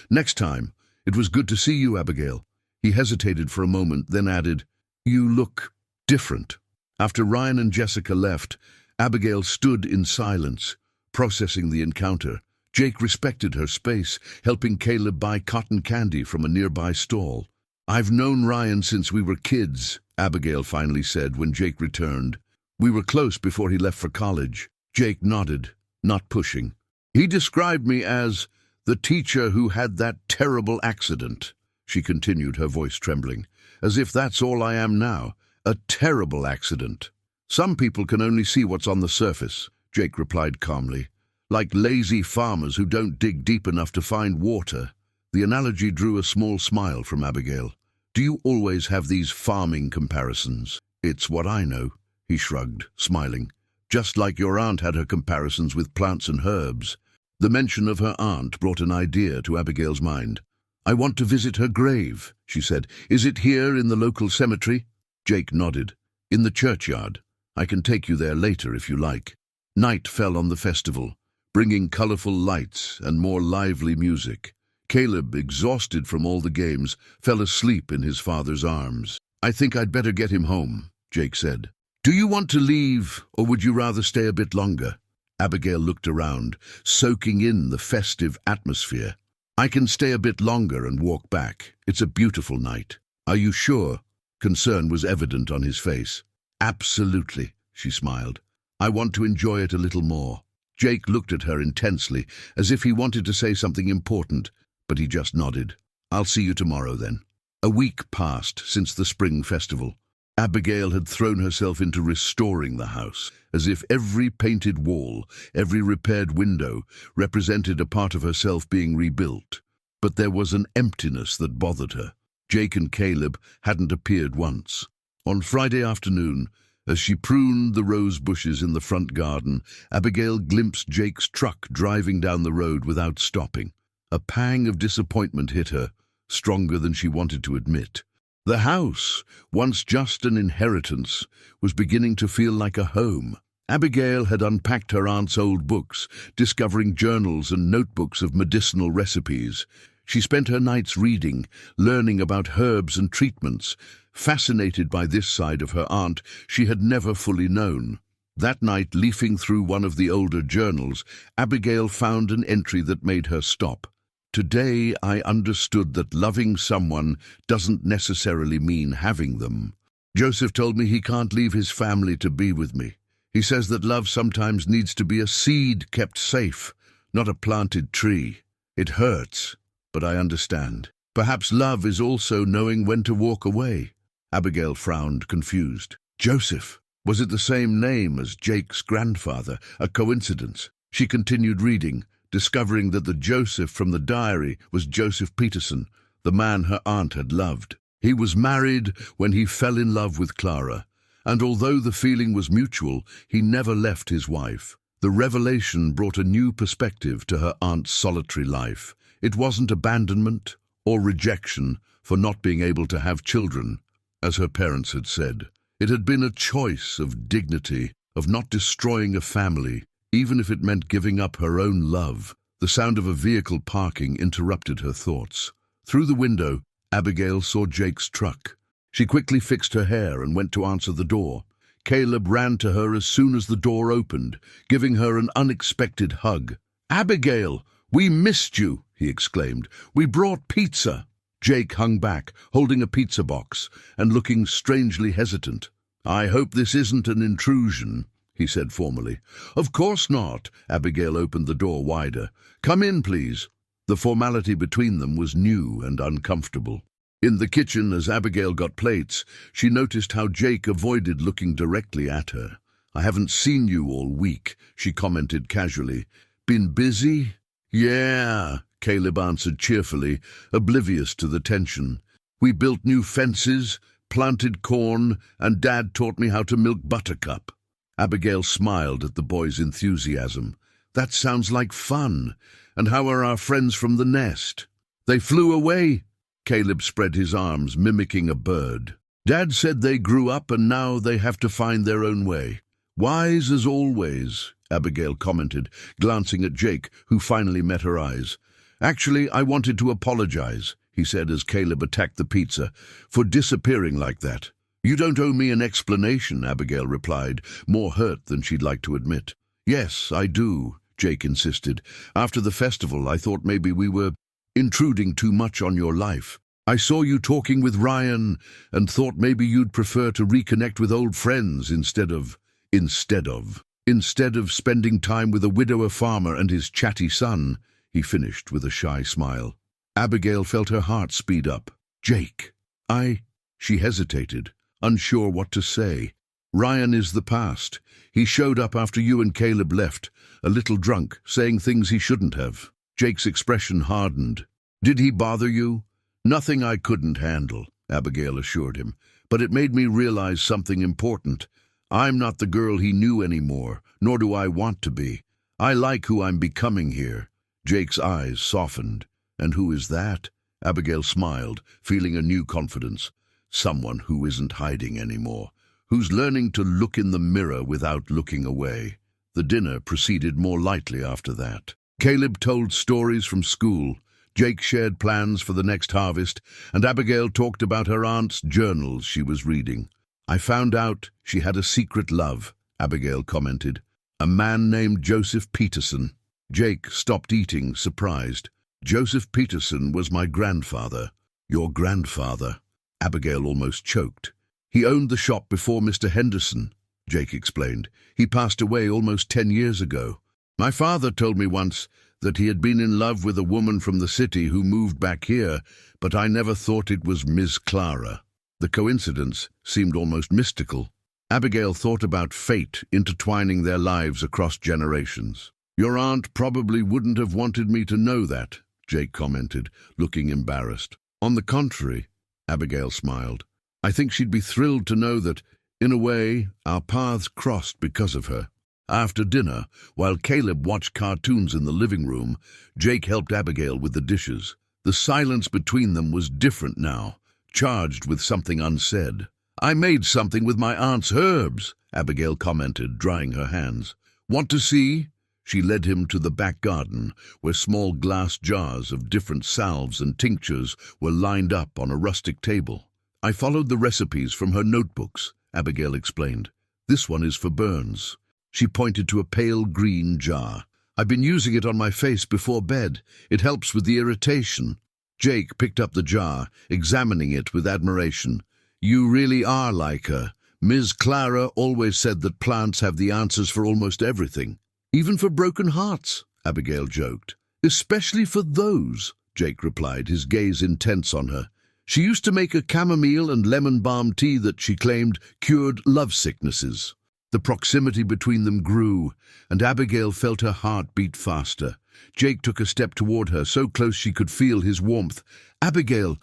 Next time. It was good to see you, Abigail." He hesitated for a moment, then added, "You look different." After Ryan and Jessica left, Abigail stood in silence, processing the encounter. Jake respected her space, helping Caleb buy cotton candy from a nearby stall. "I've known Ryan since we were kids," Abigail finally said when Jake returned. "We were close before he left for college." Jake nodded, not pushing. "He described me as the teacher who had that terrible accident," she continued, her voice trembling. "As if that's all I am now. A terrible accident." "Some people can only see what's on the surface," Jake replied calmly. "Like lazy farmers who don't dig deep enough to find water." The analogy drew a small smile from Abigail. "Do you always have these farming comparisons?" "It's what I know," he shrugged, smiling. "Just like your aunt had her comparisons with plants and herbs." The mention of her aunt brought an idea to Abigail's mind. "I want to visit her grave," she said. "Is it here in the local cemetery?" Jake nodded. "In the churchyard. I can take you there later if you like." Night fell on the festival, bringing colorful lights and more lively music. Caleb, exhausted from all the games, fell asleep in his father's arms. "I think I'd better get him home," Jake said. "Do you want to leave, or would you rather stay a bit longer?" Abigail looked around, soaking in the festive atmosphere. "I can stay a bit longer and walk back. It's a beautiful night." "Are you sure?" Concern was evident on his face. "Absolutely," she smiled. "I want to enjoy it a little more." Jake looked at her intensely, as if he wanted to say something important, but he just nodded. "I'll see you tomorrow, then." A week passed since the spring festival. Abigail had thrown herself into restoring the house, as if every painted wall, every repaired window, represented a part of herself being rebuilt. But there was an emptiness that bothered her. Jake and Caleb hadn't appeared once. On Friday afternoon, as she pruned the rose bushes in the front garden, Abigail glimpsed Jake's truck driving down the road without stopping. A pang of disappointment hit her, stronger than she wanted to admit. The house, once just an inheritance, was beginning to feel like a home. Abigail had unpacked her aunt's old books, discovering journals and notebooks of medicinal recipes. She spent her nights reading, learning about herbs and treatments, fascinated by this side of her aunt she had never fully known. That night, leafing through one of the older journals, Abigail found an entry that made her stop. "Today I understood that loving someone doesn't necessarily mean having them. Joseph told me he can't leave his family to be with me. He says that love sometimes needs to be a seed kept safe, not a planted tree. It hurts, but I understand. Perhaps love is also knowing when to walk away." Abigail frowned, confused. "Joseph? Was it the same name as Jake's grandfather? A coincidence?" She continued reading, discovering that the Joseph from the diary was Joseph Peterson, the man her aunt had loved. He was married when he fell in love with Clara, and although the feeling was mutual, he never left his wife. The revelation brought a new perspective to her aunt's solitary life. It wasn't abandonment or rejection for not being able to have children, as her parents had said. It had been a choice of dignity, of not destroying a family, even if it meant giving up her own love. The sound of a vehicle parking interrupted her thoughts. Through the window, Abigail saw Jake's truck. She quickly fixed her hair and went to answer the door. Caleb ran to her as soon as the door opened, giving her an unexpected hug. "Abigail, we missed you," he exclaimed. "We brought pizza." Jake hung back, holding a pizza box, and looking strangely hesitant. "I hope this isn't an intrusion," he said formally. "Of course not." Abigail opened the door wider. "Come in, please." The formality between them was new and uncomfortable. In the kitchen, as Abigail got plates, she noticed how Jake avoided looking directly at her. "I haven't seen you all week," she commented casually. "Been busy?" "Yeah," Caleb answered cheerfully, oblivious to the tension. "We built new fences, planted corn, and Dad taught me how to milk Buttercup." Abigail smiled at the boy's enthusiasm. "That sounds like fun. And how are our friends from the nest?" "They flew away." Caleb spread his arms, mimicking a bird. "Dad said they grew up and now they have to find their own way." "Wise as always," Abigail commented, glancing at Jake, who finally met her eyes. "Actually, I wanted to apologize," he said as Caleb attacked the pizza, "for disappearing like that." "You don't owe me an explanation," Abigail replied, more hurt than she'd like to admit. "Yes, I do," Jake insisted. "After the festival, I thought maybe we were intruding too much on your life." I saw you talking with Ryan and thought maybe you'd prefer to reconnect with old friends instead of spending time with a widower farmer and his chatty son," he finished with a shy smile. Abigail felt her heart speed up. "Jake, she hesitated, unsure what to say. "Ryan is the past. He showed up after you and Caleb left, a little drunk, saying things he shouldn't have." Jake's expression hardened. "Did he bother you?" "Nothing I couldn't handle," Abigail assured him, "but it made me realize something important. I'm not the girl he knew anymore, nor do I want to be. I like who I'm becoming here." Jake's eyes softened. "And who is that?" Abigail smiled, feeling a new confidence. "Someone who isn't hiding anymore, who's learning to look in the mirror without looking away." The dinner proceeded more lightly after that. Caleb told stories from school. Jake shared plans for the next harvest, and Abigail talked about her aunt's journals she was reading. "I found out she had a secret love," Abigail commented. "A man named Joseph Peterson." Jake stopped eating, surprised. "Joseph Peterson was my grandfather." "Your grandfather?" Abigail almost choked. "He owned the shop before Mr. Henderson," Jake explained. "He passed away almost 10 years ago. My father told me once that he had been in love with a woman from the city who moved back here, but I never thought it was Miss Clara." The coincidence seemed almost mystical. Abigail thought about fate intertwining their lives across generations. "Your aunt probably wouldn't have wanted me to know that," Jake commented, looking embarrassed. "On the contrary," Abigail smiled. "I think she'd be thrilled to know that, in a way, our paths crossed because of her." After dinner, while Caleb watched cartoons in the living room, Jake helped Abigail with the dishes. The silence between them was different now, charged with something unsaid. "I made something with my aunt's herbs," Abigail commented, drying her hands. "Want to see?" She led him to the back garden, where small glass jars of different salves and tinctures were lined up on a rustic table. "I followed the recipes from her notebooks," Abigail explained. "This one is for burns." She pointed to a pale green jar. "I've been using it on my face before bed. It helps with the irritation." Jake picked up the jar, examining it with admiration. "You really are like her. Ms. Clara always said that plants have the answers for almost everything. Even for broken hearts," Abigail joked. "Especially for those," Jake replied, his gaze intense on her. "She used to make a chamomile and lemon balm tea that she claimed cured love sicknesses." The proximity between them grew, and Abigail felt her heart beat faster. Jake took a step toward her, so close she could feel his warmth. "Abigail,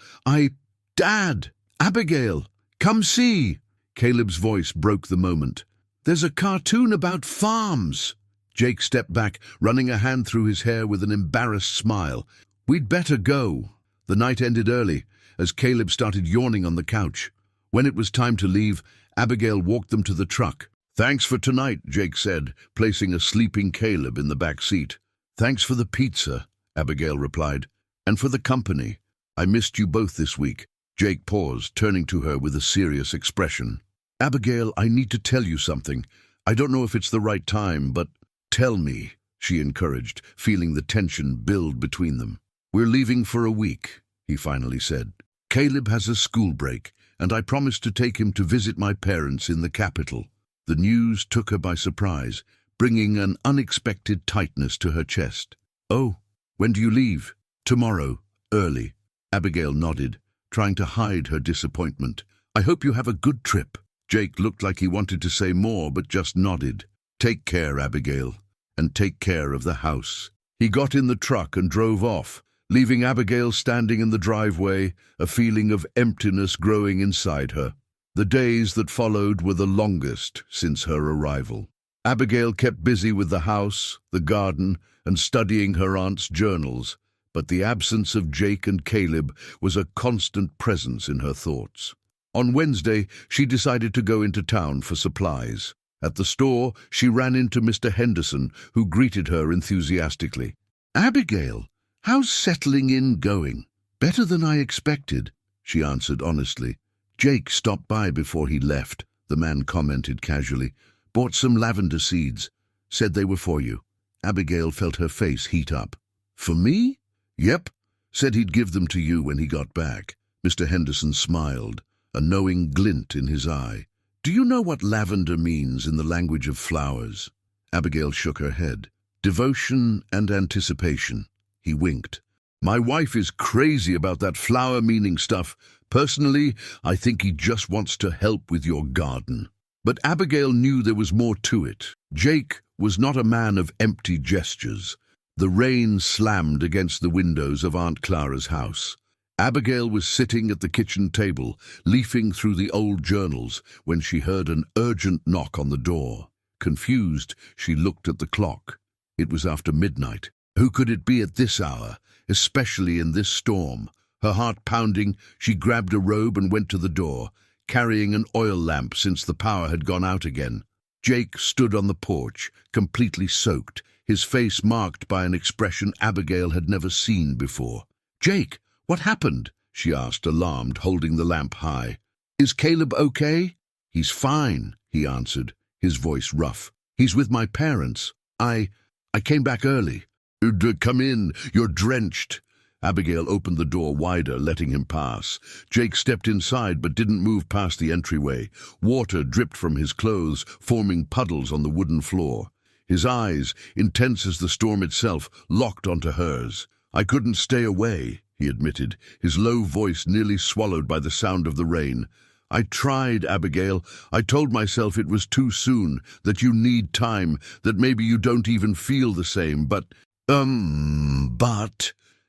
Dad! Abigail, come see!" Caleb's voice broke the moment. "There's a cartoon about farms." Jake stepped back, running a hand through his hair with an embarrassed smile. "We'd better go." The night ended early, as Caleb started yawning on the couch. When it was time to leave, Abigail walked them to the truck. "Thanks for tonight," Jake said, placing a sleeping Caleb in the back seat. "Thanks for the pizza," Abigail replied, "and for the company. I missed you both this week." Jake paused, turning to her with a serious expression. "Abigail, I need to tell you something. I don't know if it's the right time, but tell me," she encouraged, feeling the tension build between them. "We're leaving for a week," he finally said. "Caleb has a school break, and I promised to take him to visit my parents in the capital." The news took her by surprise, bringing an unexpected tightness to her chest. "Oh, when do you leave?" "Tomorrow, early." Abigail nodded, trying to hide her disappointment. "I hope you have a good trip." Jake looked like he wanted to say more, but just nodded. "Take care, Abigail, and take care of the house." He got in the truck and drove off, leaving Abigail standing in the driveway, a feeling of emptiness growing inside her. The days that followed were the longest since her arrival. Abigail kept busy with the house, the garden, and studying her aunt's journals, but the absence of Jake and Caleb was a constant presence in her thoughts. On Wednesday, she decided to go into town for supplies. At the store, she ran into Mr. Henderson, who greeted her enthusiastically. "Abigail, how's settling in going?" "Better than I expected," she answered honestly. "Jake stopped by before he left," the man commented casually. "Bought some lavender seeds. Said they were for you." Abigail felt her face heat up. "For me?" "Yep. Said he'd give them to you when he got back. Mr. Henderson smiled, a knowing glint in his eye. "Do you know what lavender means in the language of flowers?" Abigail shook her head. "Devotion and anticipation." He winked. "My wife is crazy about that flower-meaning stuff. Personally, I think he just wants to help with your garden." But Abigail knew there was more to it. Jake was not a man of empty gestures. The rain slammed against the windows of Aunt Clara's house. Abigail was sitting at the kitchen table, leafing through the old journals, when she heard an urgent knock on the door. Confused, she looked at the clock. It was after midnight. Who could it be at this hour, especially in this storm? Her heart pounding, she grabbed a robe and went to the door, carrying an oil lamp since the power had gone out again. Jake stood on the porch, completely soaked, his face marked by an expression Abigail had never seen before. "Jake, what happened?" she asked, alarmed, holding the lamp high. "Is Caleb okay?" "He's fine," he answered, his voice rough. "He's with my parents. I came back early." "Come in, you're drenched." Abigail opened the door wider, letting him pass. Jake stepped inside but didn't move past the entryway. Water dripped from his clothes, forming puddles on the wooden floor. His eyes, intense as the storm itself, locked onto hers. "I couldn't stay away," he admitted, his low voice nearly swallowed by the sound of the rain. "I tried, Abigail. I told myself it was too soon, that you need time, that maybe you don't even feel the same, but—"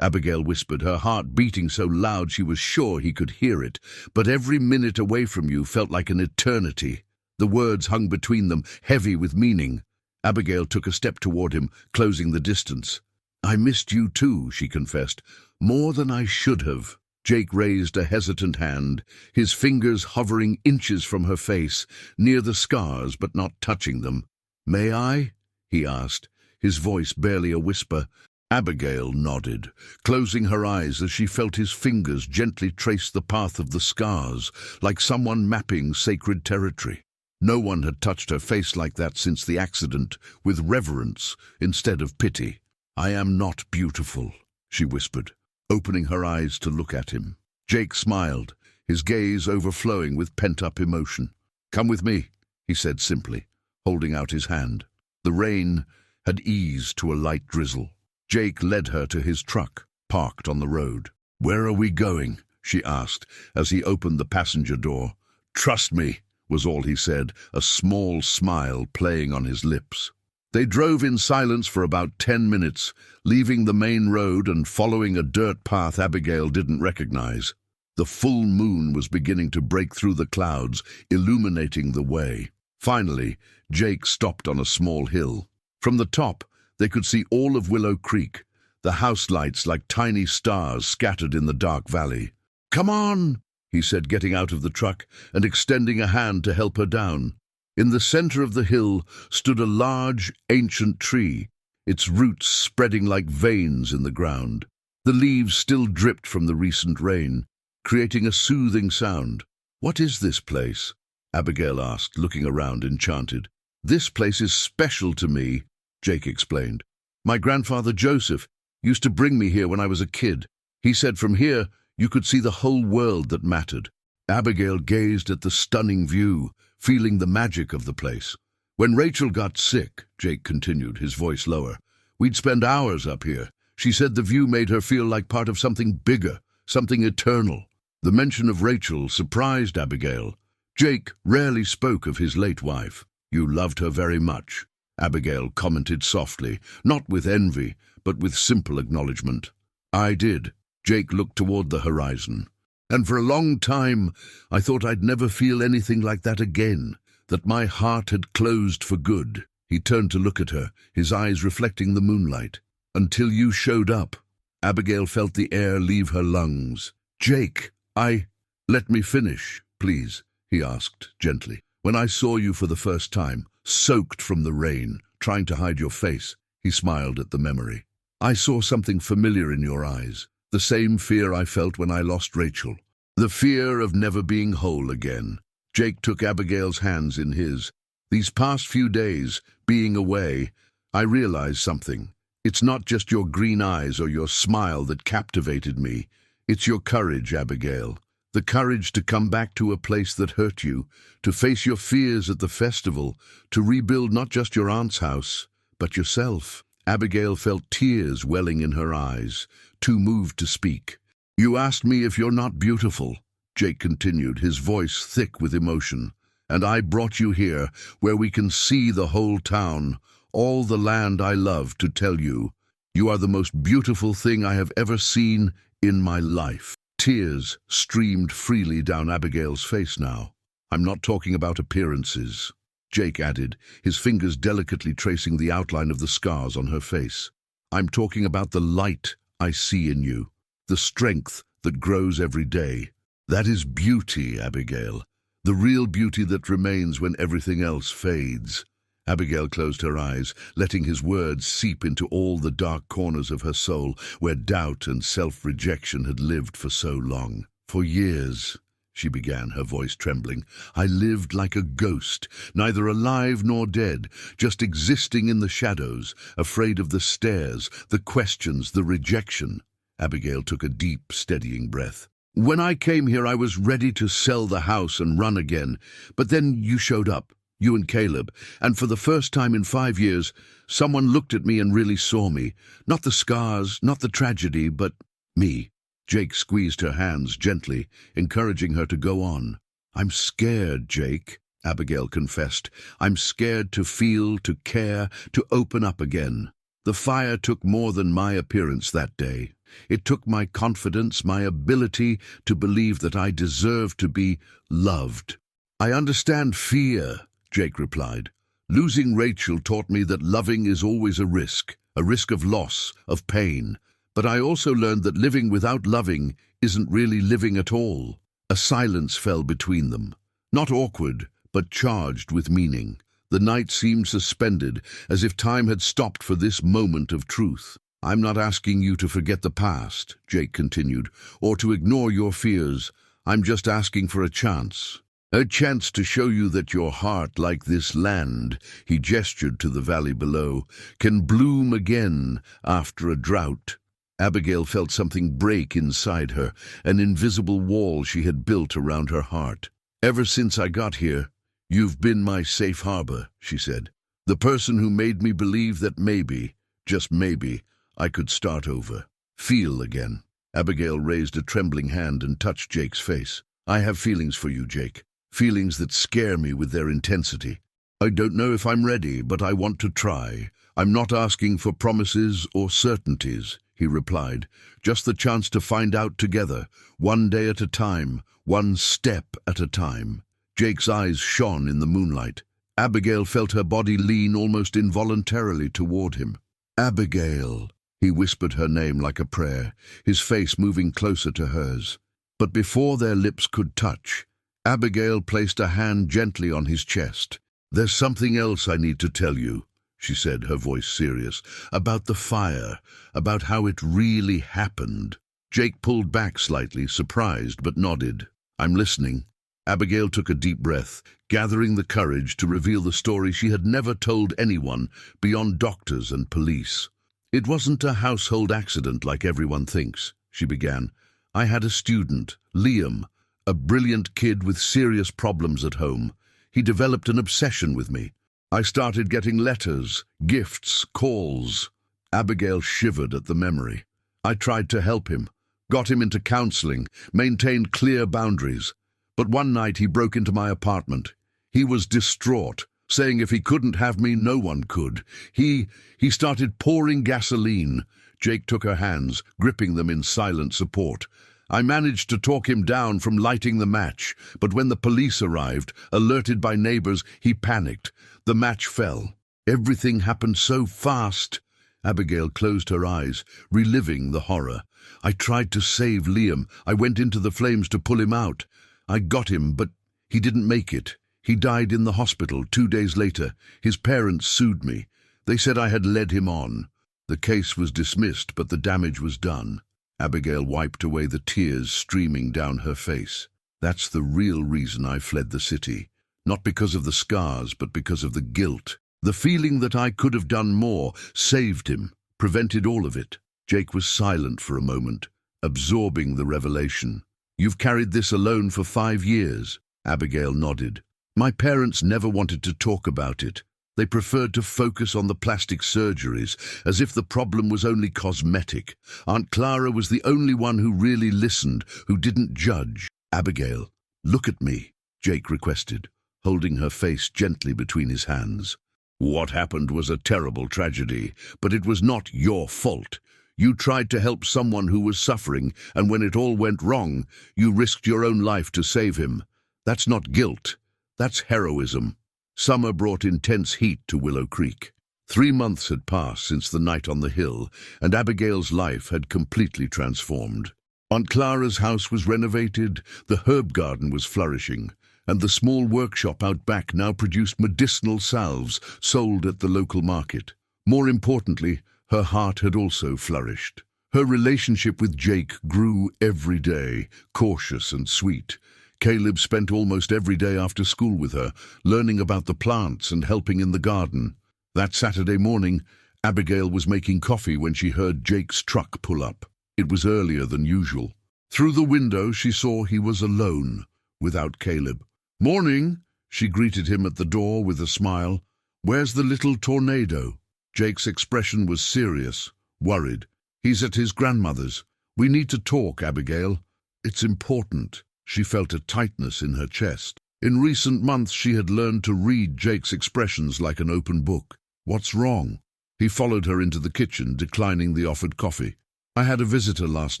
Abigail whispered, her heart beating so loud she was sure he could hear it. "But every minute away from you felt like an eternity." The words hung between them, heavy with meaning. Abigail took a step toward him, closing the distance. "I missed you too," she confessed. "More than I should have." Jake raised a hesitant hand, his fingers hovering inches from her face, near the scars but not touching them. "May I?" he asked, his voice barely a whisper. Abigail nodded, closing her eyes as she felt his fingers gently trace the path of the scars, like someone mapping sacred territory. No one had touched her face like that since the accident, with reverence instead of pity. "I am not beautiful," she whispered, opening her eyes to look at him. Jake smiled, his gaze overflowing with pent-up emotion. "Come with me," he said simply, holding out his hand. The rain had eased to a light drizzle. Jake led her to his truck, parked on the road. "Where are we going?" she asked, as he opened the passenger door. "Trust me," was all he said, a small smile playing on his lips. They drove in silence for about 10 minutes, leaving the main road and following a dirt path Abigail didn't recognize. The full moon was beginning to break through the clouds, illuminating the way. Finally, Jake stopped on a small hill. From the top, they could see all of Willow Creek, the house lights like tiny stars scattered in the dark valley. "Come on," he said, getting out of the truck and extending a hand to help her down. In the center of the hill stood a large, ancient tree, its roots spreading like veins in the ground. The leaves still dripped from the recent rain, creating a soothing sound. "What is this place?" Abigail asked, looking around enchanted. "This place is special to me," Jake explained. "My grandfather Joseph used to bring me here when I was a kid. He said from here you could see the whole world that mattered." Abigail gazed at the stunning view, feeling the magic of the place. "When Rachel got sick," Jake continued, his voice lower, "we'd spend hours up here. She said the view made her feel like part of something bigger, something eternal." The mention of Rachel surprised Abigail. Jake rarely spoke of his late wife. "You loved her very much," Abigail commented softly, not with envy, but with simple acknowledgement. "I did." Jake looked toward the horizon. "And for a long time, I thought I'd never feel anything like that again, that my heart had closed for good." He turned to look at her, his eyes reflecting the moonlight. "Until you showed up." Abigail felt the air leave her lungs. "Jake, let me finish, please," he asked gently. "When I saw you for the first time, soaked from the rain, trying to hide your face," he smiled at the memory. "I saw something familiar in your eyes, the same fear I felt when I lost Rachel, the fear of never being whole again." Jake took Abigail's hands in his. "These past few days, being away, I realized something. It's not just your green eyes or your smile that captivated me. It's your courage, Abigail. The courage to come back to a place that hurt you, to face your fears at the festival, to rebuild not just your aunt's house, but yourself. Abigail felt tears welling in her eyes, too moved to speak. You asked me if you're not beautiful, Jake continued, his voice thick with emotion. And I brought you here, where we can see the whole town, all the land I love, to tell you. You are the most beautiful thing I have ever seen in my life. Tears streamed freely down Abigail's face now. I'm not talking about appearances, Jake added, his fingers delicately tracing the outline of the scars on her face. I'm talking about the light I see in you, the strength that grows every day. That is beauty, Abigail, the real beauty that remains when everything else fades. Abigail closed her eyes, letting his words seep into all the dark corners of her soul where doubt and self-rejection had lived for so long. For years, she began, her voice trembling, I lived like a ghost, neither alive nor dead, just existing in the shadows, afraid of the stares, the questions, the rejection. Abigail took a deep, steadying breath. When I came here, I was ready to sell the house and run again, but then you showed up. You and Caleb, and for the first time in 5 years, someone looked at me and really saw me. Not the scars, not the tragedy, but me. Jake squeezed her hands gently, encouraging her to go on. I'm scared, Jake, Abigail confessed. I'm scared to feel, to care, to open up again. The fire took more than my appearance that day. It took my confidence, my ability to believe that I deserved to be loved. I understand fear, Jake replied. Losing Rachel taught me that loving is always a risk of loss, of pain. But I also learned that living without loving isn't really living at all. A silence fell between them, not awkward, but charged with meaning. The night seemed suspended, as if time had stopped for this moment of truth. I'm not asking you to forget the past, Jake continued, or to ignore your fears. I'm just asking for a chance. A chance to show you that your heart, like this land, he gestured to the valley below, can bloom again after a drought. Abigail felt something break inside her, an invisible wall she had built around her heart. Ever since I got here, you've been my safe harbor, she said. The person who made me believe that maybe, just maybe, I could start over, feel again. Abigail raised a trembling hand and touched Jake's face. I have feelings for you, Jake. Feelings that scare me with their intensity. I don't know if I'm ready, but I want to try. I'm not asking for promises or certainties, he replied. Just the chance to find out together, one day at a time, one step at a time. Jake's eyes shone in the moonlight. Abigail felt her body lean almost involuntarily toward him. Abigail, he whispered her name like a prayer, his face moving closer to hers. But before their lips could touch, Abigail placed a hand gently on his chest. There's something else I need to tell you, she said, her voice serious, about the fire, about how it really happened. Jake pulled back slightly, surprised, but nodded. I'm listening. Abigail took a deep breath, gathering the courage to reveal the story she had never told anyone beyond doctors and police. It wasn't a household accident like everyone thinks, she began. I had a student, Liam, a brilliant kid with serious problems at home. He developed an obsession with me. I started getting letters, gifts, calls. Abigail shivered at the memory. I tried to help him, got him into counseling, maintained clear boundaries. But one night he broke into my apartment. He was distraught, saying if he couldn't have me, no one could. He started pouring gasoline. Jake took her hands, gripping them in silent support. I managed to talk him down from lighting the match, but when the police arrived, alerted by neighbors, he panicked. The match fell. Everything happened so fast. Abigail closed her eyes, reliving the horror. I tried to save Liam. I went into the flames to pull him out. I got him, but he didn't make it. He died in the hospital 2 days later. His parents sued me. They said I had led him on. The case was dismissed, but the damage was done. Abigail wiped away the tears streaming down her face. That's the real reason I fled the city. Not because of the scars, but because of the guilt. The feeling that I could have done more saved him, prevented all of it. Jake was silent for a moment, absorbing the revelation. "You've carried this alone for 5 years." Abigail nodded. "My parents never wanted to talk about it. They preferred to focus on the plastic surgeries, as if the problem was only cosmetic. Aunt Clara was the only one who really listened, who didn't judge." "Abigail, look at me," Jake requested, holding her face gently between his hands. "What happened was a terrible tragedy, but it was not your fault. You tried to help someone who was suffering, and when it all went wrong, you risked your own life to save him. That's not guilt. That's heroism." Summer brought intense heat to Willow Creek. 3 months had passed since the night on the hill, and Abigail's life had completely transformed. Aunt Clara's house was renovated, the herb garden was flourishing, and the small workshop out back now produced medicinal salves sold at the local market. More importantly, her heart had also flourished. Her relationship with Jake grew every day, cautious and sweet. Caleb spent almost every day after school with her, learning about the plants and helping in the garden. That Saturday morning, Abigail was making coffee when she heard Jake's truck pull up. It was earlier than usual. Through the window, she saw he was alone, without Caleb. "Morning," she greeted him at the door with a smile. "Where's the little tornado?" Jake's expression was serious, worried. "He's at his grandmother's. We need to talk, Abigail. It's important." She felt a tightness in her chest. In recent months, she had learned to read Jake's expressions like an open book. "What's wrong?" He followed her into the kitchen, declining the offered coffee. "I had a visitor last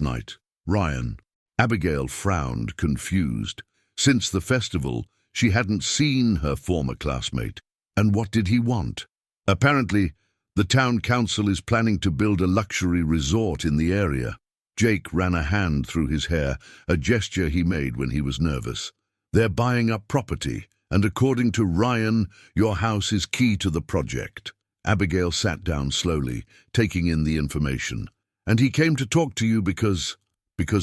night, Ryan." Abigail frowned, confused. Since the festival, she hadn't seen her former classmate. And what did he want? "Apparently, the town council is planning to build a luxury resort in the area." Jake ran a hand through his hair, a gesture he made when he was nervous. "They're buying up property, and according to Ryan, your house is key to the project." Abigail sat down slowly, taking in the information. "And he came to talk to you because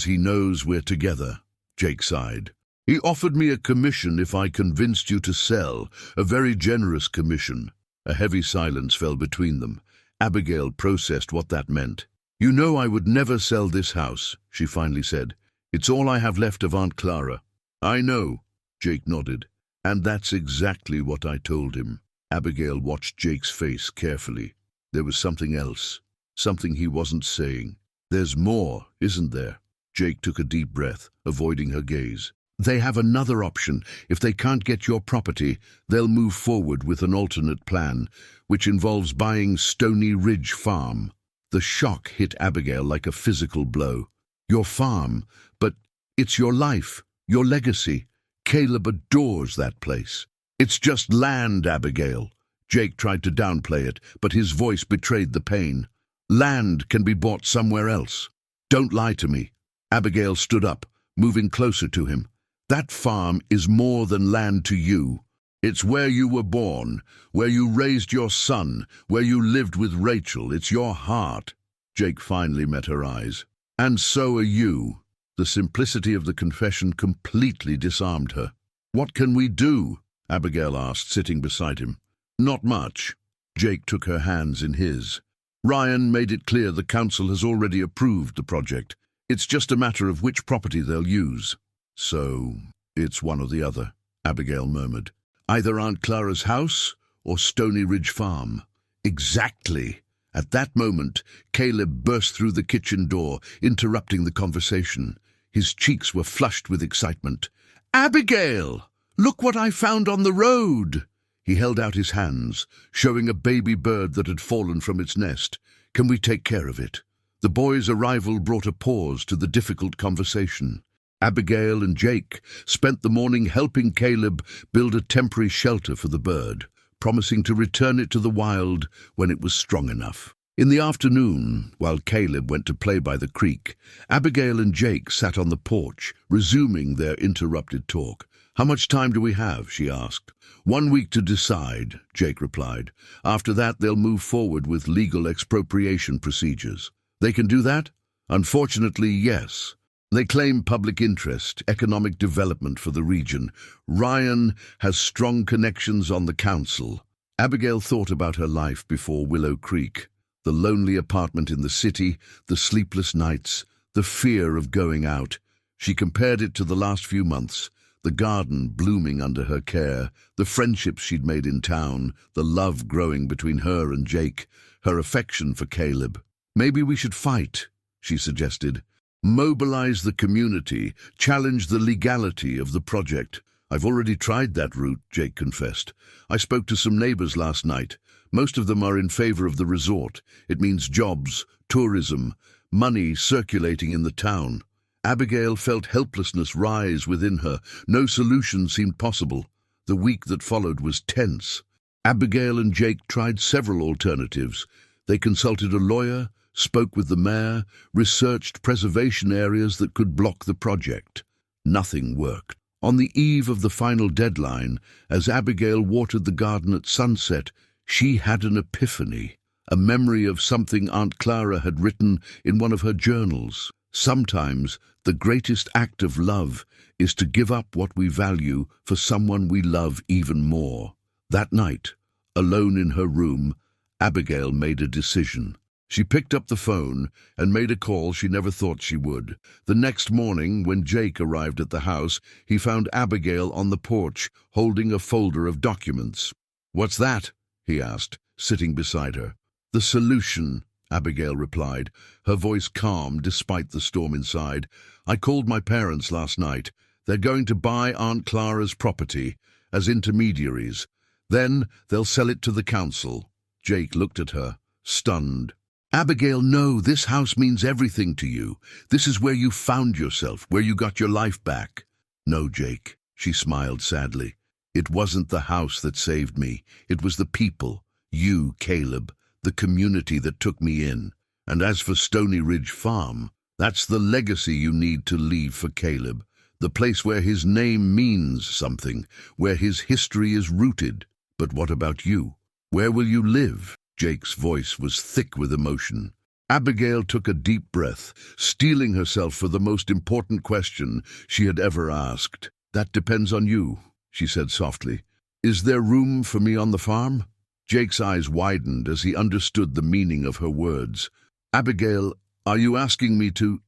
he knows we're together," Jake sighed. "He offered me a commission if I convinced you to sell, a very generous commission." A heavy silence fell between them. Abigail processed what that meant. "You know I would never sell this house," she finally said. "It's all I have left of Aunt Clara." "I know," Jake nodded. "And that's exactly what I told him." Abigail watched Jake's face carefully. There was something else, something he wasn't saying. "There's more, isn't there?" Jake took a deep breath, avoiding her gaze. "They have another option. If they can't get your property, they'll move forward with an alternate plan, which involves buying Stony Ridge Farm." The shock hit Abigail like a physical blow. "Your farm, but it's your life, your legacy. Caleb adores that place." "It's just land, Abigail." Jake tried to downplay it, but his voice betrayed the pain. "Land can be bought somewhere else." "Don't lie to me." Abigail stood up, moving closer to him. "That farm is more than land to you. It's where you were born, where you raised your son, where you lived with Rachel. It's your heart." Jake finally met her eyes. "And so are you." The simplicity of the confession completely disarmed her. "What can we do?" Abigail asked, sitting beside him. "Not much." Jake took her hands in his. "Ryan made it clear the council has already approved the project. It's just a matter of which property they'll use." "So, it's one or the other," Abigail murmured. "Either Aunt Clara's house or Stony Ridge Farm." "Exactly." At that moment, Caleb burst through the kitchen door, interrupting the conversation. His cheeks were flushed with excitement. "Abigail! Look what I found on the road!" He held out his hands, showing a baby bird that had fallen from its nest. "Can we take care of it?" The boy's arrival brought a pause to the difficult conversation. Abigail and Jake spent the morning helping Caleb build a temporary shelter for the bird, promising to return it to the wild when it was strong enough. In the afternoon, while Caleb went to play by the creek, Abigail and Jake sat on the porch, resuming their interrupted talk. "How much time do we have?" she asked. "1 week to decide," Jake replied. "After that, they'll move forward with legal expropriation procedures." "They can do that?" "Unfortunately, yes. They claim public interest, economic development for the region. Ryan has strong connections on the council." Abigail thought about her life before Willow Creek. The lonely apartment in the city, the sleepless nights, the fear of going out. She compared it to the last few months, the garden blooming under her care, the friendships she'd made in town, the love growing between her and Jake, her affection for Caleb. Maybe we should fight, she suggested. Mobilize the community, challenge the legality of the project. I've already tried that route, Jake confessed. I spoke to some neighbors last night. Most of them are in favor of the resort. It means jobs, tourism, money circulating in the town. Abigail felt helplessness rise within her. No solution seemed possible. The week that followed was tense. Abigail and Jake tried several alternatives. They consulted a lawyer, spoke with the mayor, researched preservation areas that could block the project. Nothing worked. On the eve of the final deadline, as Abigail watered the garden at sunset, she had an epiphany, a memory of something Aunt Clara had written in one of her journals. Sometimes the greatest act of love is to give up what we value for someone we love even more. That night, alone in her room, Abigail made a decision. She picked up the phone and made a call she never thought she would. The next morning, when Jake arrived at the house, he found Abigail on the porch, holding a folder of documents. "What's that?" he asked, sitting beside her. "The solution," Abigail replied, her voice calm despite the storm inside. "I called my parents last night. They're going to buy Aunt Clara's property as intermediaries. Then they'll sell it to the council." Jake looked at her, stunned. "Abigail, no, this house means everything to you. This is where you found yourself, where you got your life back." "No, Jake," she smiled sadly. "It wasn't the house that saved me. It was the people, you, Caleb, the community that took me in. And as for Stony Ridge Farm, that's the legacy you need to leave for Caleb, the place where his name means something, where his history is rooted. But what about you? Where will you live?" Jake's voice was thick with emotion. Abigail took a deep breath, steeling herself for the most important question she had ever asked. "That depends on you," she said softly. "Is there room for me on the farm?" Jake's eyes widened as he understood the meaning of her words. "Abigail, are you asking me to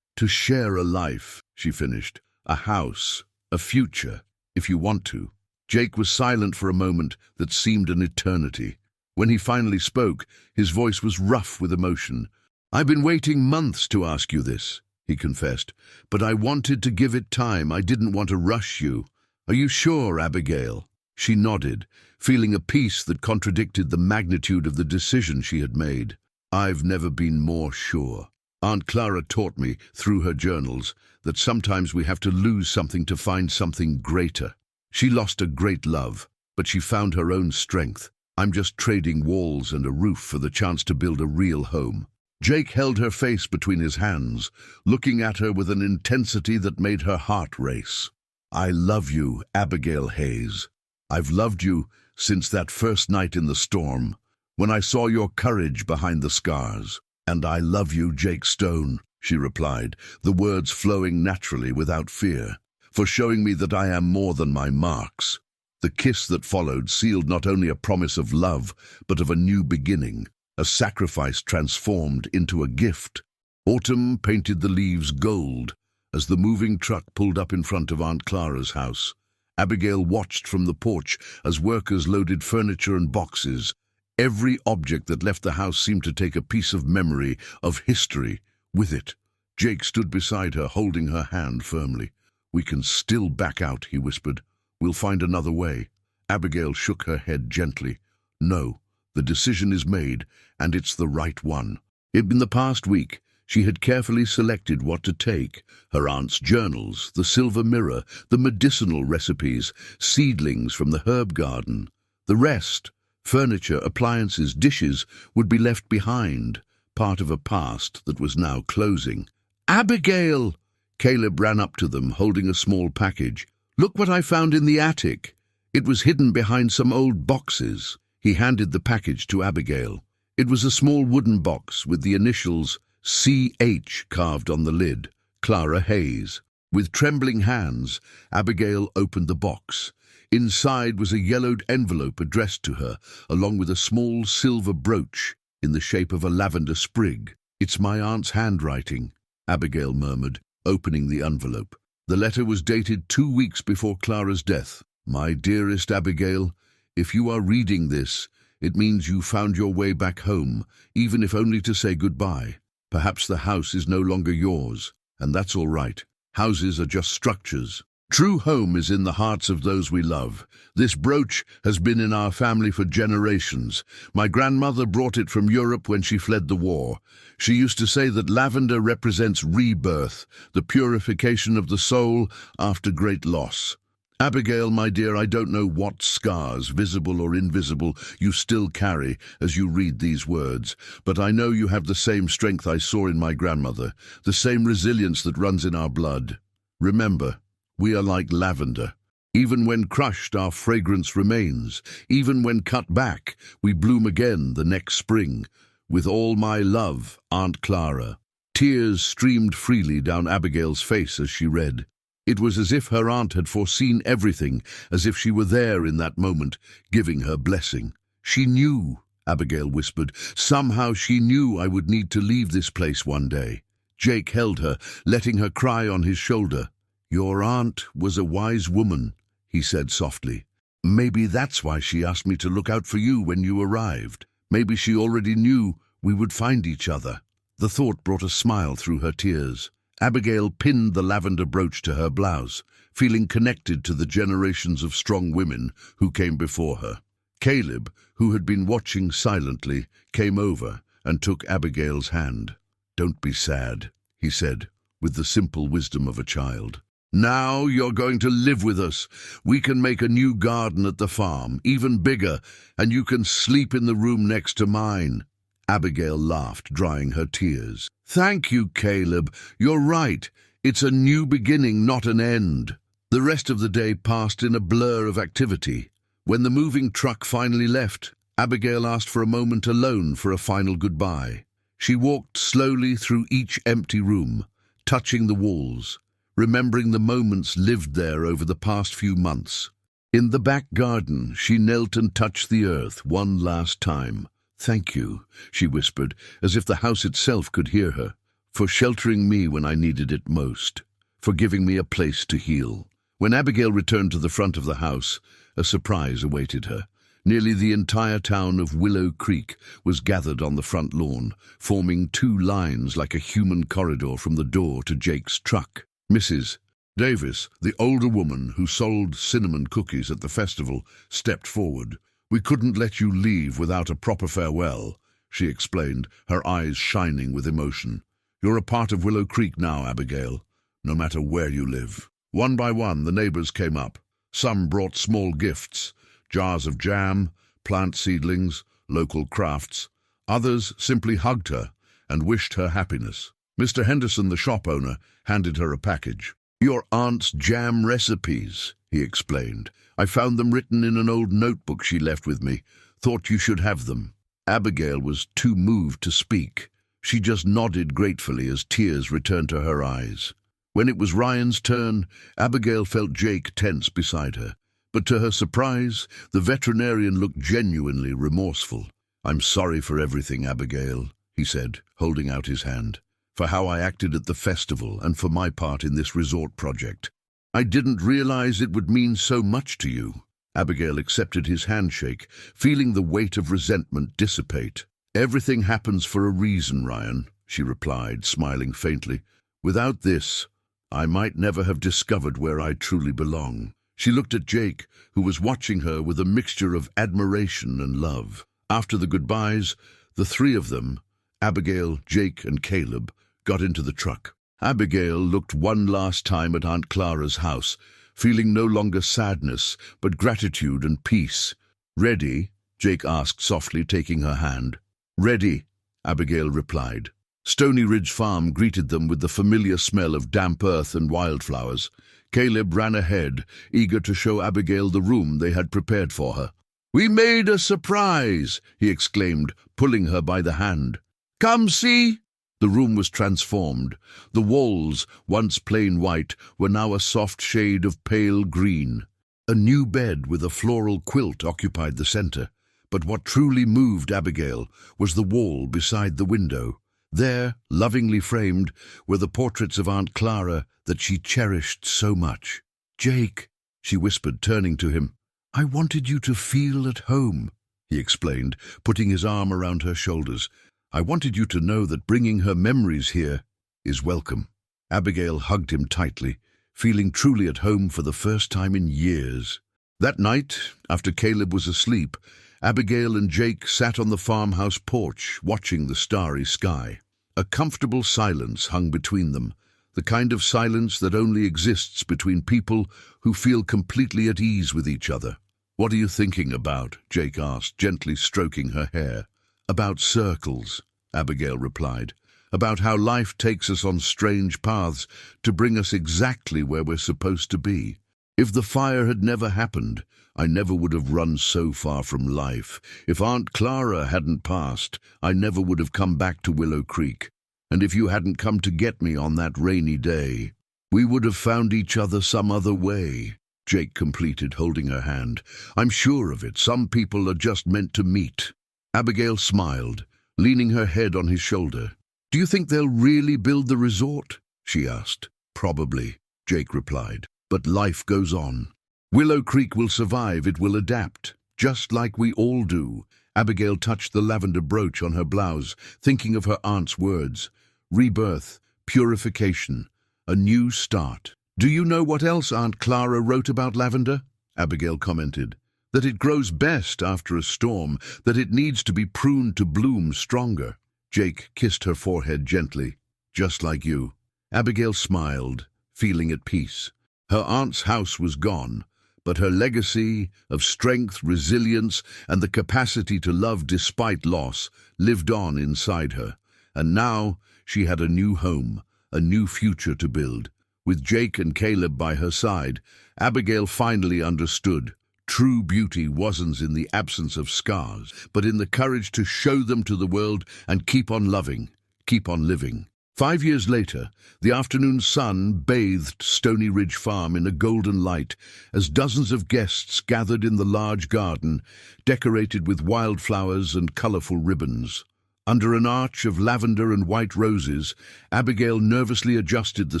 share a life?" she finished. "A house, a future, if you want to." Jake was silent for a moment that seemed an eternity. When he finally spoke, his voice was rough with emotion. "I've been waiting months to ask you this," he confessed, "but I wanted to give it time. I didn't want to rush you. Are you sure, Abigail?" She nodded, feeling a peace that contradicted the magnitude of the decision she had made. "I've never been more sure. Aunt Clara taught me, through her journals, that sometimes we have to lose something to find something greater. She lost a great love, but she found her own strength. I'm just trading walls and a roof for the chance to build a real home." Jake held her face between his hands, looking at her with an intensity that made her heart race. "I love you, Abigail Hayes. I've loved you since that first night in the storm, when I saw your courage behind the scars. And I love you, Jake Stone," she replied, the words flowing naturally without fear, "for showing me that I am more than my marks." The kiss that followed sealed not only a promise of love, but of a new beginning, a sacrifice transformed into a gift. Autumn painted the leaves gold as the moving truck pulled up in front of Aunt Clara's house. Abigail watched from the porch as workers loaded furniture and boxes. Every object that left the house seemed to take a piece of memory, of history, with it. Jake stood beside her, holding her hand firmly. "We can still back out," he whispered. "We'll find another way." Abigail shook her head gently. "No, the decision is made, and it's the right one." In the past week, she had carefully selected what to take: her aunt's journals, the silver mirror, the medicinal recipes, seedlings from the herb garden. The rest, furniture, appliances, dishes, would be left behind, part of a past that was now closing. "Abigail!" Caleb ran up to them, holding a small package. "Look what I found in the attic." It was hidden behind some old boxes. He handed the package to Abigail. It was a small wooden box with the initials C.H. carved on the lid, Clara Hayes. With trembling hands, Abigail opened the box. Inside was a yellowed envelope addressed to her, along with a small silver brooch in the shape of a lavender sprig. "It's my aunt's handwriting." Abigail murmured, opening the envelope. The letter was dated 2 weeks before Clara's death. My dearest Abigail, if you are reading this, it means you found your way back home, even if only to say goodbye. Perhaps the house is no longer yours, and that's all right. Houses are just structures. True home is in the hearts of those we love. This brooch has been in our family for generations. My grandmother brought it from Europe when she fled the war. She used to say that lavender represents rebirth, the purification of the soul after great loss. Abigail, my dear, I don't know what scars, visible or invisible, you still carry as you read these words, but I know you have the same strength I saw in my grandmother, the same resilience that runs in our blood. Remember, we are like lavender. Even when crushed, our fragrance remains. Even when cut back, we bloom again the next spring. With all my love, Aunt Clara. Tears streamed freely down Abigail's face as she read. It was as if her aunt had foreseen everything, as if she were there in that moment, giving her blessing. She knew, Abigail whispered. Somehow she knew I would need to leave this place one day. Jake held her, letting her cry on his shoulder. Your aunt was a wise woman, he said softly. Maybe that's why she asked me to look out for you when you arrived. Maybe she already knew we would find each other. The thought brought a smile through her tears. Abigail pinned the lavender brooch to her blouse, feeling connected to the generations of strong women who came before her. Caleb, who had been watching silently, came over and took Abigail's hand. Don't be sad, he said, with the simple wisdom of a child. Now you're going to live with us. We can make a new garden at the farm, even bigger, and you can sleep in the room next to mine. Abigail laughed, drying her tears. Thank you, Caleb. You're right. It's a new beginning, not an end. The rest of the day passed in a blur of activity. When the moving truck finally left, Abigail asked for a moment alone for a final goodbye. She walked slowly through each empty room, touching the walls, remembering the moments lived there over the past few months. In the back garden, she knelt and touched the earth one last time. Thank you, she whispered, as if the house itself could hear her, for sheltering me when I needed it most, for giving me a place to heal. When Abigail returned to the front of the house, a surprise awaited her. Nearly the entire town of Willow Creek was gathered on the front lawn, forming 2 lines like a human corridor from the door to Jake's truck. Mrs. Davis, the older woman who sold cinnamon cookies at the festival, stepped forward. We couldn't let you leave without a proper farewell, she explained, her eyes shining with emotion. You're a part of Willow Creek now, Abigail, no matter where you live. One by one, the neighbors came up. Some brought small gifts, jars of jam, plant seedlings, local crafts. Others simply hugged her and wished her happiness. Mr. Henderson, the shop owner, handed her a package. Your aunt's jam recipes, he explained. I found them written in an old notebook she left with me. Thought you should have them. Abigail was too moved to speak. She just nodded gratefully as tears returned to her eyes. When it was Ryan's turn, Abigail felt Jake tense beside her. But to her surprise, the veterinarian looked genuinely remorseful. I'm sorry for everything, Abigail, he said, holding out his hand. For how I acted at the festival and for my part in this resort project. I didn't realize it would mean so much to you. Abigail accepted his handshake, feeling the weight of resentment dissipate. Everything happens for a reason, Ryan, she replied, smiling faintly. Without this, I might never have discovered where I truly belong. She looked at Jake, who was watching her with a mixture of admiration and love. After the goodbyes, the 3 of them, Abigail, Jake, and Caleb, got into the truck. Abigail looked one last time at Aunt Clara's house, feeling no longer sadness, but gratitude and peace. Ready? Jake asked softly, taking her hand. Ready, Abigail replied. Stony Ridge Farm greeted them with the familiar smell of damp earth and wildflowers. Caleb ran ahead, eager to show Abigail the room they had prepared for her. We made a surprise, he exclaimed, pulling her by the hand. Come see. The room was transformed. The walls, once plain white, were now a soft shade of pale green. A new bed with a floral quilt occupied the center, but what truly moved Abigail was the wall beside the window. There, lovingly framed, were the portraits of Aunt Clara that she cherished so much. "Jake," she whispered, turning to him. "I wanted you to feel at home," he explained, putting his arm around her shoulders. "I wanted you to know that bringing her memories here is welcome." Abigail hugged him tightly, feeling truly at home for the first time in years. That night, after Caleb was asleep, Abigail and Jake sat on the farmhouse porch, watching the starry sky. A comfortable silence hung between them, the kind of silence that only exists between people who feel completely at ease with each other. "What are you thinking about?" Jake asked, gently stroking her hair. "About circles," Abigail replied. "About how life takes us on strange paths to bring us exactly where we're supposed to be. If the fire had never happened, I never would have run so far from life. If Aunt Clara hadn't passed, I never would have come back to Willow Creek. And if you hadn't come to get me on that rainy day, we would have found each other some other way," Jake completed, holding her hand. "I'm sure of it. Some people are just meant to meet." Abigail smiled, leaning her head on his shoulder. "Do you think they'll really build the resort?" she asked. "Probably," Jake replied. "But life goes on. Willow Creek will survive, it will adapt, just like we all do." Abigail touched the lavender brooch on her blouse, thinking of her aunt's words. Rebirth, purification, a new start. "Do you know what else Aunt Clara wrote about lavender?" Abigail commented. "That it grows best after a storm, that it needs to be pruned to bloom stronger." Jake kissed her forehead gently. "Just like you." Abigail smiled, feeling at peace. Her aunt's house was gone, but her legacy of strength, resilience, and the capacity to love despite loss lived on inside her. And now she had a new home, a new future to build. With Jake and Caleb by her side, Abigail finally understood. True beauty wasn't in the absence of scars, but in the courage to show them to the world and keep on loving, keep on living. 5 years later, the afternoon sun bathed Stony Ridge Farm in a golden light as dozens of guests gathered in the large garden, decorated with wildflowers and colorful ribbons. Under an arch of lavender and white roses, Abigail nervously adjusted the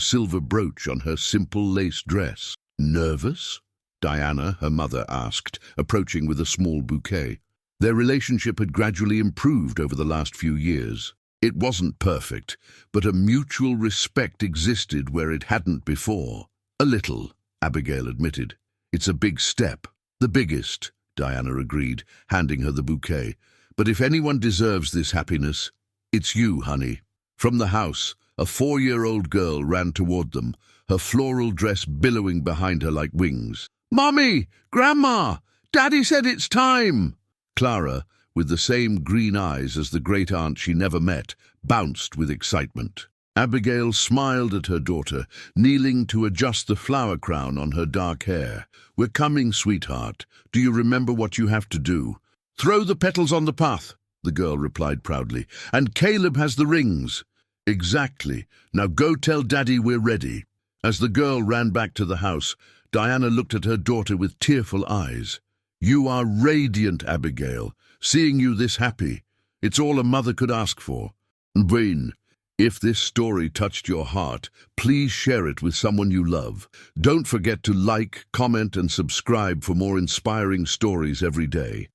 silver brooch on her simple lace dress. "Nervous?" Diana, her mother, asked, approaching with a small bouquet. Their relationship had gradually improved over the last few years. It wasn't perfect, but a mutual respect existed where it hadn't before. "A little," Abigail admitted. "It's a big step." "The biggest," Diana agreed, handing her the bouquet. "But if anyone deserves this happiness, it's you, honey." From the house, a 4-year-old girl ran toward them, her floral dress billowing behind her like wings. "Mommy! Grandma! Daddy said it's time!" Clara, with the same green eyes as the great aunt she never met, bounced with excitement. Abigail smiled at her daughter, kneeling to adjust the flower crown on her dark hair. "We're coming, sweetheart. Do you remember what you have to do?" "Throw the petals on the path," the girl replied proudly. "And Caleb has the rings." "Exactly. Now go tell Daddy we're ready." As the girl ran back to the house, Diana looked at her daughter with tearful eyes. "You are radiant, Abigail. Seeing you this happy, it's all a mother could ask for." Brain, if this story touched your heart, please share it with someone you love. Don't forget to like, comment, and subscribe for more inspiring stories every day.